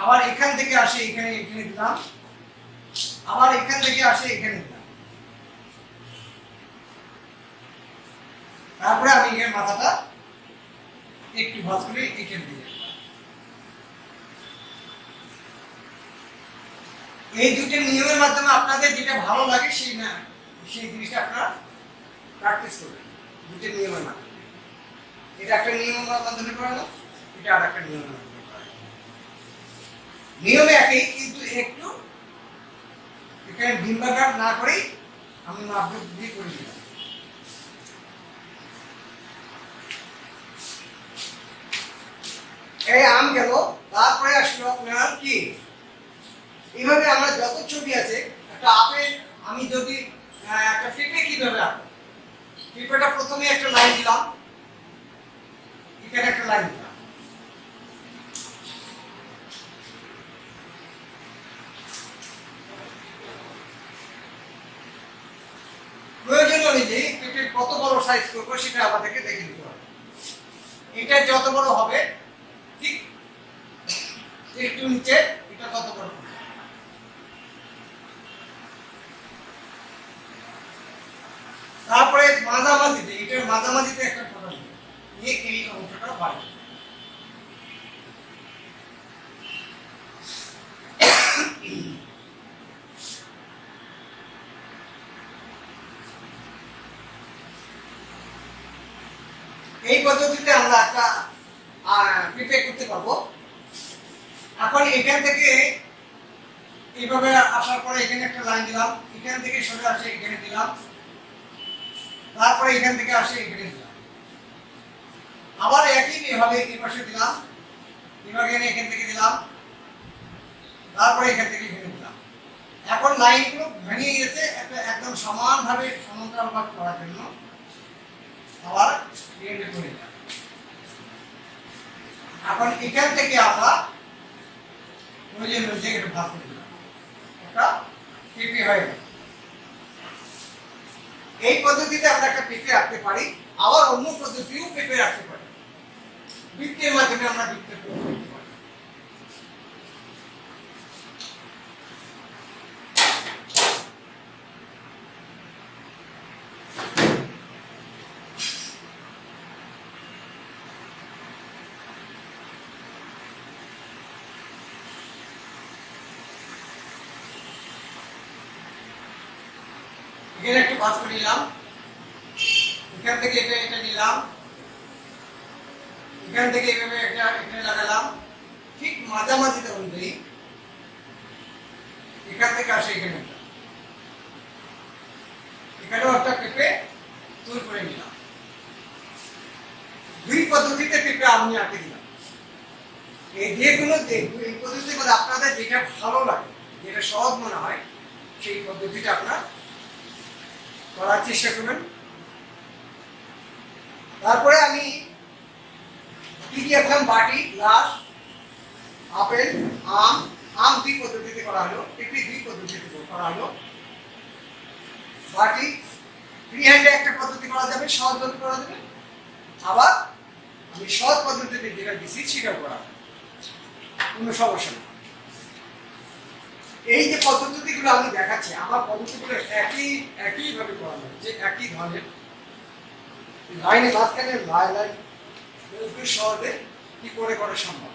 আবার এখান থেকে আসে এখানে এখানে দিলাম, আবার এখান থেকে আসে এখানে দিলাম। তারপরে আমি এর মাথাটা একটু ভাঁজ করে এখানে দিয়ে দিলাম। এই দুটো নিয়মের মাধ্যমে আপনাদের যেটা ভালো লাগে সেই জিনিসটা আপনারা প্র্যাকটিস করবেন দুটো নিয়মের মাধ্যমে। এটা একটা নিয়মের মাধ্যমে করানো, এটা আর একটা নিয়মের মাধ্যমে করানো। নিয়মে একই, কিন্তু একটু এখানে ডিম্বাকার না করেই আমি মাপ দিয়ে করে দিলাম। এই আম গেল, তারপরে আসলো আপনার কি, এইভাবে আমার যত ছবি আছে, একটা আপেল আমি যদি একটা পেঁপে কিভাবে আঁকবো, পেঁপেটা প্রথমে একটা লাইন দিলাম, এখানে একটা লাইন দিলাম, প্রয়োজন অনুযায়ী পেঁপের কত বড় সাইজ করবো সেটা আমাদেরকে দেখে নিতে হবে। এটা যত বড় হবে ঠিক একটু নিচে এটা তত বড় হবে। তারপরে মাঝামাঝিতে, এটার মাঝামাঝিতে একটা ফটো নিয়ে এই অংশটা বাড়ি। এই পদ্ধতিতে আমরা একটা পেঁপে করতে পারবো। এখন এখান থেকে এইভাবে আসার পরে এখানে একটা লাইন দিলাম, এখান থেকে সরে আসে এখানে দিলাম, তারপরে এখান থেকে আসে এখানে দিলাম, আবার একইভাবে এই পাশে দিলাম, এভাবে এখান থেকে দিলাম, তারপরে এখান থেকে এখানে দিলাম। এখন লাইনগুলো ভেঙে গেছে, একটা একদম সমানভাবে সমান্তরালভাব করার জন্য আবার এখানে করে দিলাম। এখন এখান থেকে আমরা এটা ভাগ করে দিলাম, একটা পেঁপে হয়ে গেল। এই পদ্ধতিতে আমরা একটা পেঁপে রাখতে পারি, আবার অন্য পদ্ধতিও পেঁপে রাখতে পারি। বৃত্তের মাধ্যমে আমরা বৃত্ত করতে পারি। এখানে একটু ভাঁজ করে নিলাম, এখান থেকে এটা নিলাম, এখান থেকে এইভাবে এটা এখানে লাগালাম, ঠিক মাঝামাঝিতে অনুযায়ী পাশে এখানে একটা, এখানেও একটা পেঁপে তৈরি করে নিলাম। দুই পদ্ধতিতে পেঁপে আমি আঁকে দিলাম। এই যেগুলো এই পদ্ধতির মধ্যে আপনাদের যেটা ভালো লাগে, যেটা সহজ মনে হয়, সেই পদ্ধতিটা আপনার করার চেষ্টা করবেন। তারপরে আমি কি কি আঁকলাম, বাটি, গ্লাস, আপেল, আম। আম দুই পদ্ধতিতে করা হলো, পেঁপে দুই পদ্ধতিতে করা হলো। বাটি ফ্রি হ্যান্ডে একটা পদ্ধতি করা যাবে, সহজভাবে করা যাবে, আবার আমি সহজ পদ্ধতিতে যেটা দিচ্ছি সেটা করা হবে, কোনো সমস্যা নেই। এই যে পদ্ধতিগুলো আমি দেখাচ্ছি, আমার পদ্ধতিগুলো একইভাবে করা হচ্ছে, একই ধরনের লাইনে মাঝখানে লাইন সহজে কি করে করা সম্ভব।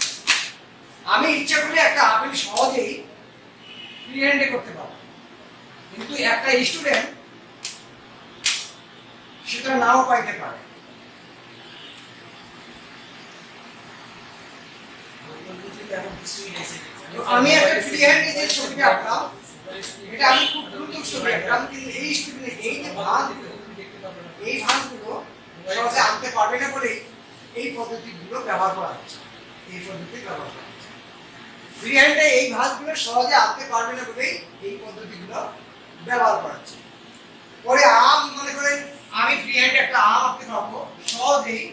আমি ইচ্ছা করলে একটা আপেল সহজেই ফ্রি হ্যান্ডে করতে পারবো, কিন্তু একটা স্টুডেন্ট সেটা নাও পাইতে পারে। আমি একটা ফ্রি হ্যান্ডে যে ছবিটা আঁকলাম, এটা আমি খুব দ্রুত ছবি আঁকলাম, কিন্তু এই স্টুডেন্ট এই যে ভাঁজগুলো সহজে আনতে পারবে না বলে এই পদ্ধতিগুলো ব্যবহার করা হচ্ছে। এই পদ্ধতি ব্যবহার করা হচ্ছে। ফ্রি হ্যান্ডে এই ভাঁজগুলো সহজে আনতে পারবে না বলে এই পদ্ধতিগুলো ব্যবহার করা হচ্ছে। পরে আম, মনে করেন আমি ফ্রি হ্যান্ডে একটা আম আঁকতে পারবো সহজেই।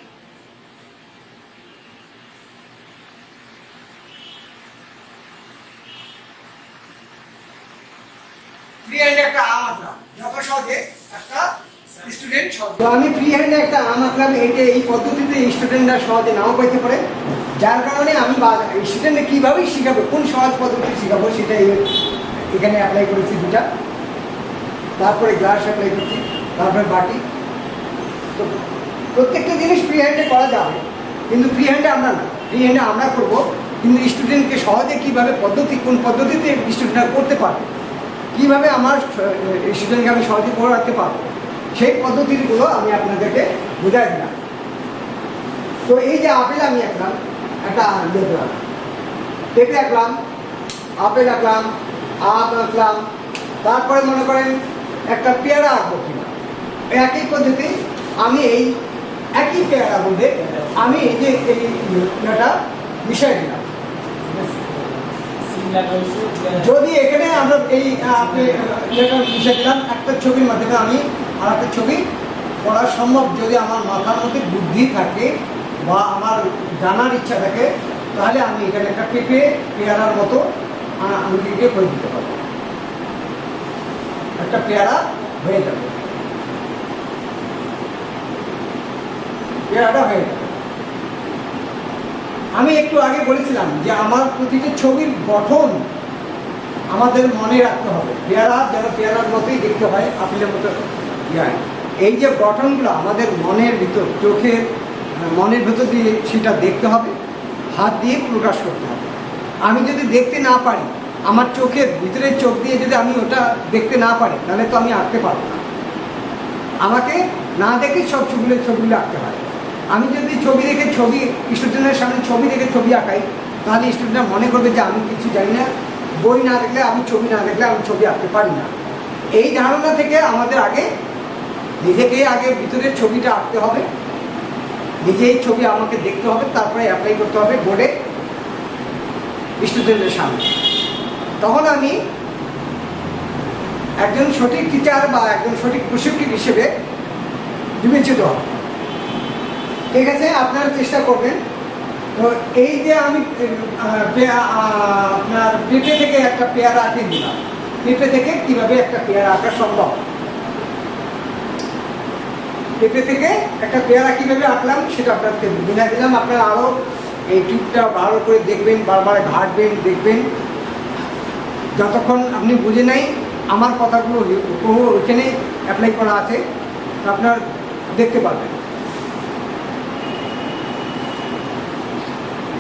ফ্রি হ্যান্ডে একটা আম আঁকলাম, যত সহজে একটা স্টুডেন্ট সহজে। তো আমি ফ্রি হ্যান্ডে একটা আম আঁকলাম, এই পদ্ধতিতে স্টুডেন্টরা সহজে নাও পাইতে পারে, যার কারণে আমি স্টুডেন্টকে কীভাবে শিখাবো, কোন সহজ পদ্ধতি শিখাবো সেটা এখানে অ্যাপ্লাই করেছি দুটা। তারপরে গ্লাস অ্যাপ্লাই করছি, তারপরে বাটি। তো প্রত্যেকটা জিনিস ফ্রি হ্যান্ডে করা যাবে, কিন্তু ফ্রি হ্যান্ডে আমরা না, ফ্রি হ্যান্ডে আমরা করবো, কিন্তু স্টুডেন্টকে সহজে কীভাবে কোন পদ্ধতিতে স্টুডেন্টরা করতে পারবে, কীভাবে আমার স্টুডেন্টকে আমি সহজে করে রাখতে পারবো, সেই পদ্ধতিগুলো আমি আপনাদেরকে বোঝাই দিলাম। তো এই যে আপেল আমি আঁকলাম, একটা দেখলাম, পেঁপে আঁকলাম, আপেল আঁকলাম, আম আঁকলাম, তারপরে মনে করেন একটা পেয়ারা আঁকবো কিনা, একই পদ্ধতি আমি এই একই পেয়ারার মধ্যে আমি এই যে এইটা মিশাই দিলাম। যদি এখানে আমরা এই আপনি এটা মিশে দিলাম, একটা ছবির মাধ্যমে আমি আর একটা ছবি করা সম্ভব, যদি আমার মাথার মধ্যে বুদ্ধি থাকে বা আমার জানার ইচ্ছা থাকে, তাহলে আমি এখানে একটা পেয়ারার মতো আমি করে দিতে পারবো, একটা পেয়ারা হয়ে যাবে, পেয়ারাটা হয়ে যাবে। আমি একটু আগে বলেছিলাম যে আমার প্রতিটি ছবির গঠন আমাদের মনে রাখতে হবে, পেয়ারা যেন পেয়ারার মতোই দেখতে হয়, আপেলের মতো হয়। এই যে গঠনগুলো আমাদের মনের ভিতর, মনের ভিতর দিয়ে সেটা দেখতে হবে, হাত দিয়ে প্রকাশ করতে হবে। আমি যদি দেখতে না পারি, আমার চোখের ভিতরে চোখ দিয়ে যদি আমি ওটা দেখতে না পারি, তাহলে তো আমি আঁকতে পারবো না। আমাকে না দেখে সব ছবিগুলো আঁকতে হয়। আমি যদি স্টুডেন্টের সামনে ছবি দেখে ছবি আঁকাই, তাহলে স্টুডেন্টরা মনে করবে যে আমি কিছু জানি না, বই না দেখলে ছবি না দেখলে আমি ছবি আঁকতে পারি না। এই ধারণা থেকে আমাদের নিজেকে ভিতরের ছবিটা আঁকতে হবে, নিজেই ছবি আমাকে দেখতে হবে, তারপরে অ্যাপ্লাই করতে হবে বোর্ডে স্টুডেন্টের সামনে। তখন আমি একজন সঠিক টিচার বা একজন সঠিক প্রশিক্ষক হিসেবে বিবেচিত হব। ঠিক আছে, আপনারা চেষ্টা করবেন। তো এই যে আমি আপনার পেঁপে থেকে একটা পেয়ারা আঁকিয়ে দিলাম, পেঁপে থেকে কীভাবে একটা পেয়ারা আঁকা সম্ভব, পেঁপে থেকে একটা পেয়ারা কীভাবে আঁকলাম সেটা আপনাদেরকে বুঝিয়ে দিলাম। আপনারা আরও এই টিপটা ভালো করে দেখবেন, বারবার ঘাঁটবেন, দেখবেন, যতক্ষণ আপনি বুঝে নাই আমার কথাগুলো ওইখানে অ্যাপ্লাই করা আছে, আপনার দেখতে পারবেন।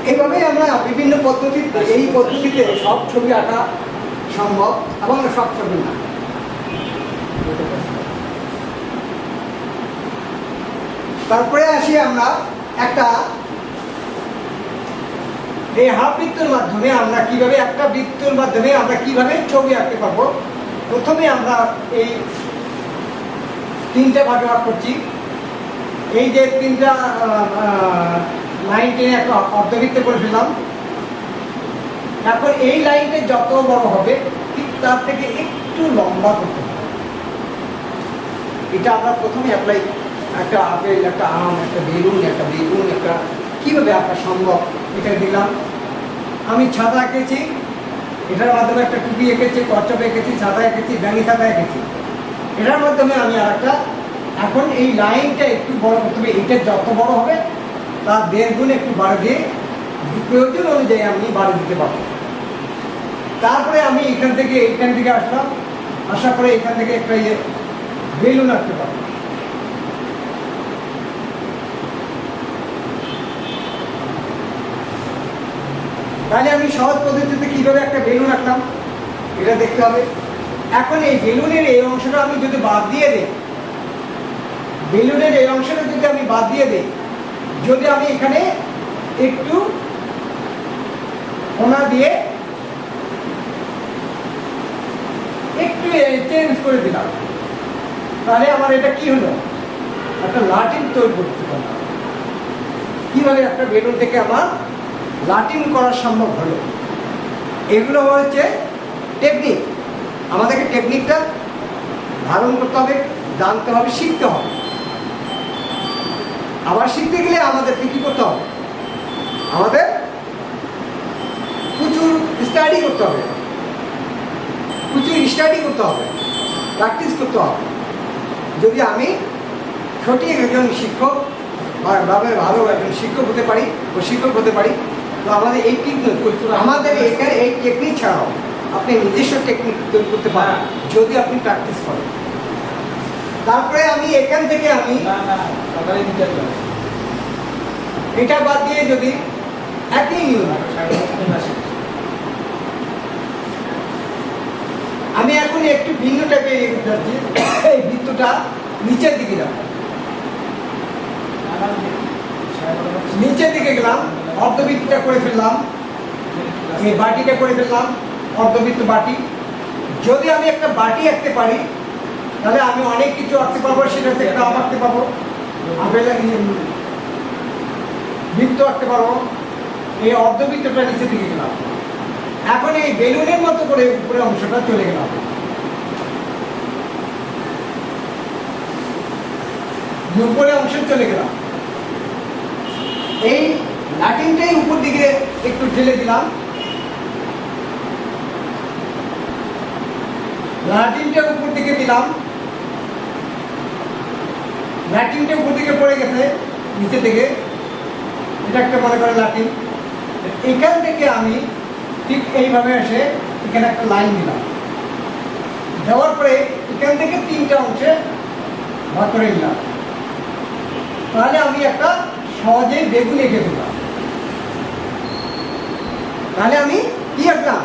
এইভাবেই আমরা বিভিন্ন পদ্ধতিতে, এই পদ্ধতিতে সব ছবি আঁকা সম্ভব, এবং সব ছবি না। তারপরে আসি আমরা একটা এই হাফ বৃত্তের মাধ্যমে আমরা কিভাবে একটা বৃত্তের মাধ্যমে আমরা কিভাবে ছবি আঁকতে পারবো। প্রথমে আমরা এই তিনটা ভাগে ভাগ করছি। এই যে তিনটা লাইন টেনে একটা অর্ধবৃত্ত করে ফেললাম। এখন এই লাইনটা যত বড় হবে ঠিক তার থেকে একটু লম্বা করতে হবে। এটা আমরা প্রথমে অ্যাপ্লাই, একটা আপেল, একটা আম, একটা বেলুন, একটা বেগুন, একটা কীভাবে আঁকা সম্ভব এটা দিলাম। আমি ছাতা এঁকেছি, এটার মাধ্যমে একটা টুপি এঁকেছি, কচ্ছপ এঁকেছি, ছাতা এঁকেছি, ব্যাঙি ছাতা এঁকেছি। এটার মাধ্যমে আমি আর একটা, এখন এই লাইনটা একটু বড় করতে হবে। এটা যত বড় হবে তার 1.5 গুণ একটু বাড়ে দিয়ে প্রয়োজন অনুযায়ী আমি বাড়ি দিতে পারবো। তারপরে আমি এখান থেকে আসলাম, আসার পরে এখান থেকে একটা বেলুন আঁকতে পারবো। তাহলে আমি সহজ পদ্ধতিতে কিভাবে একটা বেলুন আঁকলাম এটা দেখতে হবে। এখন এই বেলুনের এই অংশটা আমি যদি বাদ দিয়ে দিই, বেলুনের এই অংশটা যদি আমি বাদ দিয়ে দিই, যদি আমি এখানে একটু কোণা দিয়ে একটু চেঞ্জ করে দিলাম, তাহলে আমার এটা কি হলো, একটা লাটিন তৈরি করতে পারলাম। কিভাবে একটা বেলুন থেকে আমার লাটিন করা সম্ভব হলো। এগুলো হচ্ছে টেকনিক। আমাদেরকে টেকনিকটা ধারণ করতে হবে, জানতে হবে, শিখতে হবে। আবার শিখতে গেলে আমাদেরকে কী করতে হবে, আমাদের প্রচুর স্টাডি করতে হবে, প্র্যাকটিস করতে হবে। যদি আমি সঠিক একজন শিক্ষক বা ভালো একজন শিক্ষক হতে পারি, প্রশিক্ষক হতে পারি, তো আমাদের এই আমাদের এখানে এই টেকনিক ছাড়াও আপনি নিজস্ব টেকনিক তৈরি করতে পারেন যদি আপনি প্র্যাকটিস করেন। তারপরে আমি এখান থেকে আমি এটা বাদ দিয়ে যদি একই নিয়ম, আমি এখন একটু ভিন্ন টাইপের যাচ্ছি। এই বৃত্তটা নিচের দিকে যাব, নিচের দিকে গেলাম, অর্ধবৃত্তটা করে ফেললাম, এই বাটিটা করে ফেললাম, অর্ধবৃত্ত বাটি। যদি আমি একটা বাটি আঁকতে পারি তাহলে আমি অনেক কিছু আঁকতে পারবো। সেটা থেকে আম আঁকতে পারবো, বৃত্ত আঁকতে পারবো। এই অর্ধবৃত্তটা নিচের দিকে গেলাম। এখন এই বেলুনের মতো করে উপরে অংশটা চলে গেলাম। উপরে অংশ চলে গেলাম, এই লাটিনটাই উপর দিকে একটু ঢেলে দিলাম, লাটিনটা উপর দিকে দিলাম, লাটিনটা উপর দিকে পড়ে গেছে নিচে থেকে। এটা একটা মনে করে লাটিন। এখান থেকে আমি ঠিক এইভাবে এসে এখানে একটা লাইন দিলাম, দেওয়ার পরে এখান থেকে 3টা অংশে ভাগ করে নিলাম। তাহলে আমি একটা সহজেই বেগুন এঁকে দিলাম। তাহলে আমি কি আঁকলাম,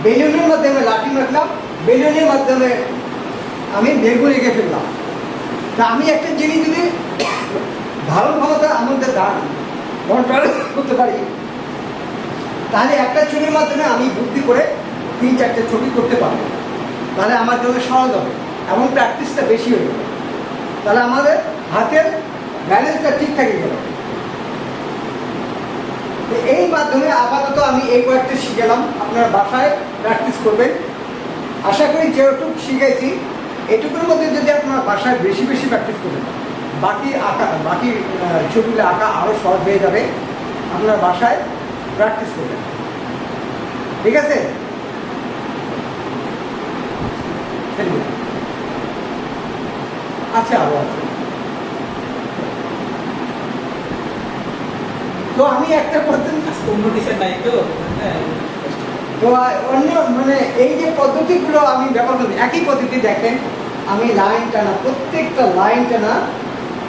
বেলুনের মাধ্যমে লাটিন আঁকলাম, বেলুনের মাধ্যমে আমি বেগুন এঁকে ফেললাম। তা আমি একটা জিনিস যদি ধারণ ক্ষমতা আমাদের কন্ট্রোল করতে পারি, তাহলে একটা ছবির মাধ্যমে আমি বুদ্ধি করে 3-4টে ছবি করতে পারবো। তাহলে আমার জন্য সহজ হবে এবং প্র্যাকটিসটা বেশি হয়ে যাবে। তাহলে আমাদের হাতের ব্যালেন্সটা ঠিক থাকে গেল। এই মাধ্যমে আপাতত আমি এই কয়েকটা শিখেলাম, আপনারা বাসায় প্র্যাকটিস করবেন। আশা করি যেটুকু শিখেছি এটুকুর মধ্যে যদি আপনারা বাসায় বেশি বেশি প্র্যাকটিস করবেন, বাকি ছবিগুলো আঁকা আরও সহজ হয়ে যাবে। আপনারা বাসায় প্র্যাকটিস করবেন, ঠিক আছে? আচ্ছা, আরও আছে। তো আমি একটা অন্য মানে এই যে পদ্ধতিগুলো আমি ব্যবহার করি, একই পদ্ধতি দেখেন। আমি লাইন টানা, প্রত্যেকটা লাইন টানা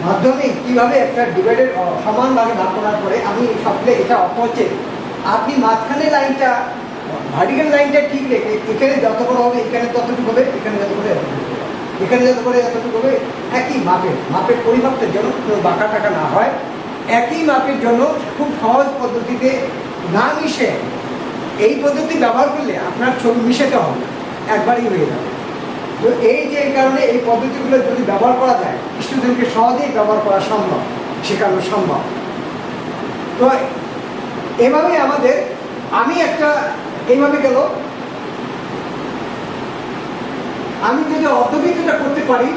মাধ্যমে কিভাবে একটা ডিভাইডেড সমান ভাগে ভাগ করার পরে আমি সবগুলো এটা অর্থ হচ্ছে আপনি মাঝখানে লাইনটা, ভার্টিক্যাল লাইনটা ঠিক রেখে এখানে যত বড় হবে এখানে ততটুকু হবে, এখানে যত করে এখানে যত করে এতটুকু হবে। একই মাপের পরিমাপটার জন্য কোনো বাঁকা টাকা না হয়, একই মাপের জন্য খুব সহজ পদ্ধতিতে না মিশে এই পদ্ধতি ব্যবহার করলে আপনার ছবি মিশাতে হবে না, একবারই হয়ে যাবে। তো এই যে কারণে এই পদ্ধতিগুলো যদি ব্যবহার করা যায়, স্টুডেন্টকে সহজেই ব্যবহার করা সম্ভব, শেখানো সম্ভব। তো এভাবেই আমাদের আমি একটা এইভাবে গেল, আমি যদি অর্ধবৃত্তটা করতে পারি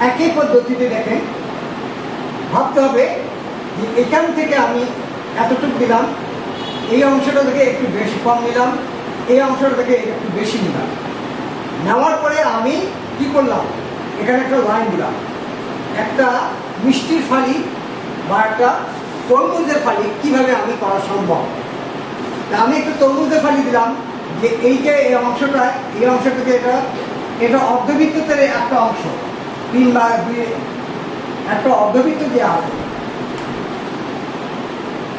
একই পদ্ধতিতে, দেখেন ভাবতে হবে যে এখান থেকে আমি এতটুকু দিলাম, এই অংশটা থেকে একটু বেশি কম নিলাম, এই অংশটা থেকে একটু বেশি নিলাম, নেওয়ার পরে আমি কি করলাম, এখানে একটা লাইন দিলাম, একটা মিষ্টির ফালি বা একটা তরমুজের ফালি কিভাবে আমি করা সম্ভব। তা আমি একটু তরমুজের ফালি দিলাম যে এই যে এই অংশটা, এই অংশ থেকে এটা অর্ধবৃত্তের একটা অংশ, 3 বা 2 একটা অর্ধবৃত্ত দেওয়া আছে,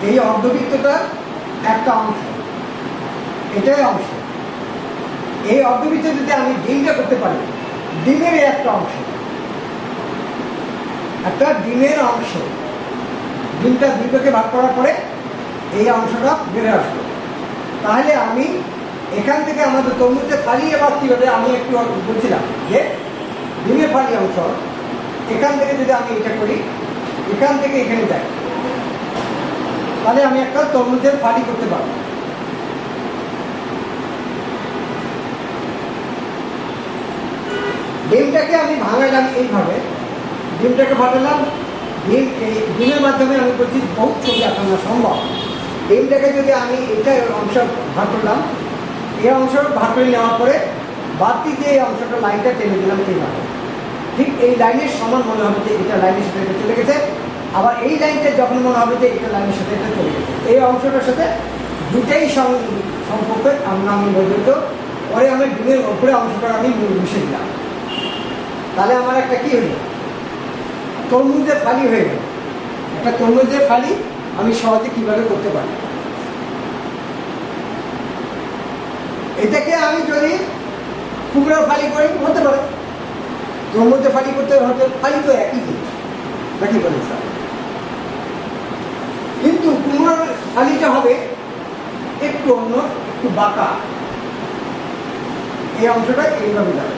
এই অর্ধবৃত্তটা একটা অংশ, এটাই অংশ। এই অর্ধবৃত্ত যদি আমি ডিমটা করতে পারি, ডিমের একটা অংশ, একটা ডিমের অংশ, ডিমটা 2 ভাগে ভাগ করার পরে এই অংশটা বেড়ে আসবে। তাহলে আমি এখান থেকে আমাদের তরমুজের ফালি আবার কীভাবে, আমি একটু বলছিলাম যে ডিমের ফালি অংশ এখান থেকে যদি আমি এটা করি, এখান থেকে এখানে যাই, তাহলে আমি একটা তরমুজের ফালি করতে পারবো। ডিমটাকে আমি ভাঙালাম এইভাবে, ডিমটাকে ফাটালাম, ডিমের মাধ্যমে আমি বলছি বহুত ছবি আঁকানো সম্ভব। ডিমটাকে যদি আমি এটা অংশ ভাগ করলাম, এই অংশ ভাগ করে নেওয়ার পরে বাড়তি যে এই অংশটা লাইনটা টেনে দিলাম এইভাবে, ঠিক এই লাইনের সমান মনে হবে যে এটা লাইনের সাথে এটা চলে গেছে, আবার এই লাইনটা যখন মনে হবে যে এটা লাইনের সাথে এটা চলে গেছে, এই অংশটার সাথে দুটাই সম্পর্কে আমি বলতে, পরে আমি ডিমের ওপরে অংশটা আমি মিশে দিলাম, তাহলে আমার একটা কি হলো, তরমুজের ফালি হয়ে গেল। একটা তরমুজের ফালি আমি সহজে কিভাবে করতে পারি, এটাকে আমি যদি কুমড়োর ফালি করে হতে পারে, তরমুজের ফালি করতে হতে, ফালি তো একই জিনিস নাকি বলেন স্যার, কিন্তু কুমড়োর ফালিটা হবে একটু অন্য, একটু বাঁকা, এই অংশটা এইভাবে যাবে।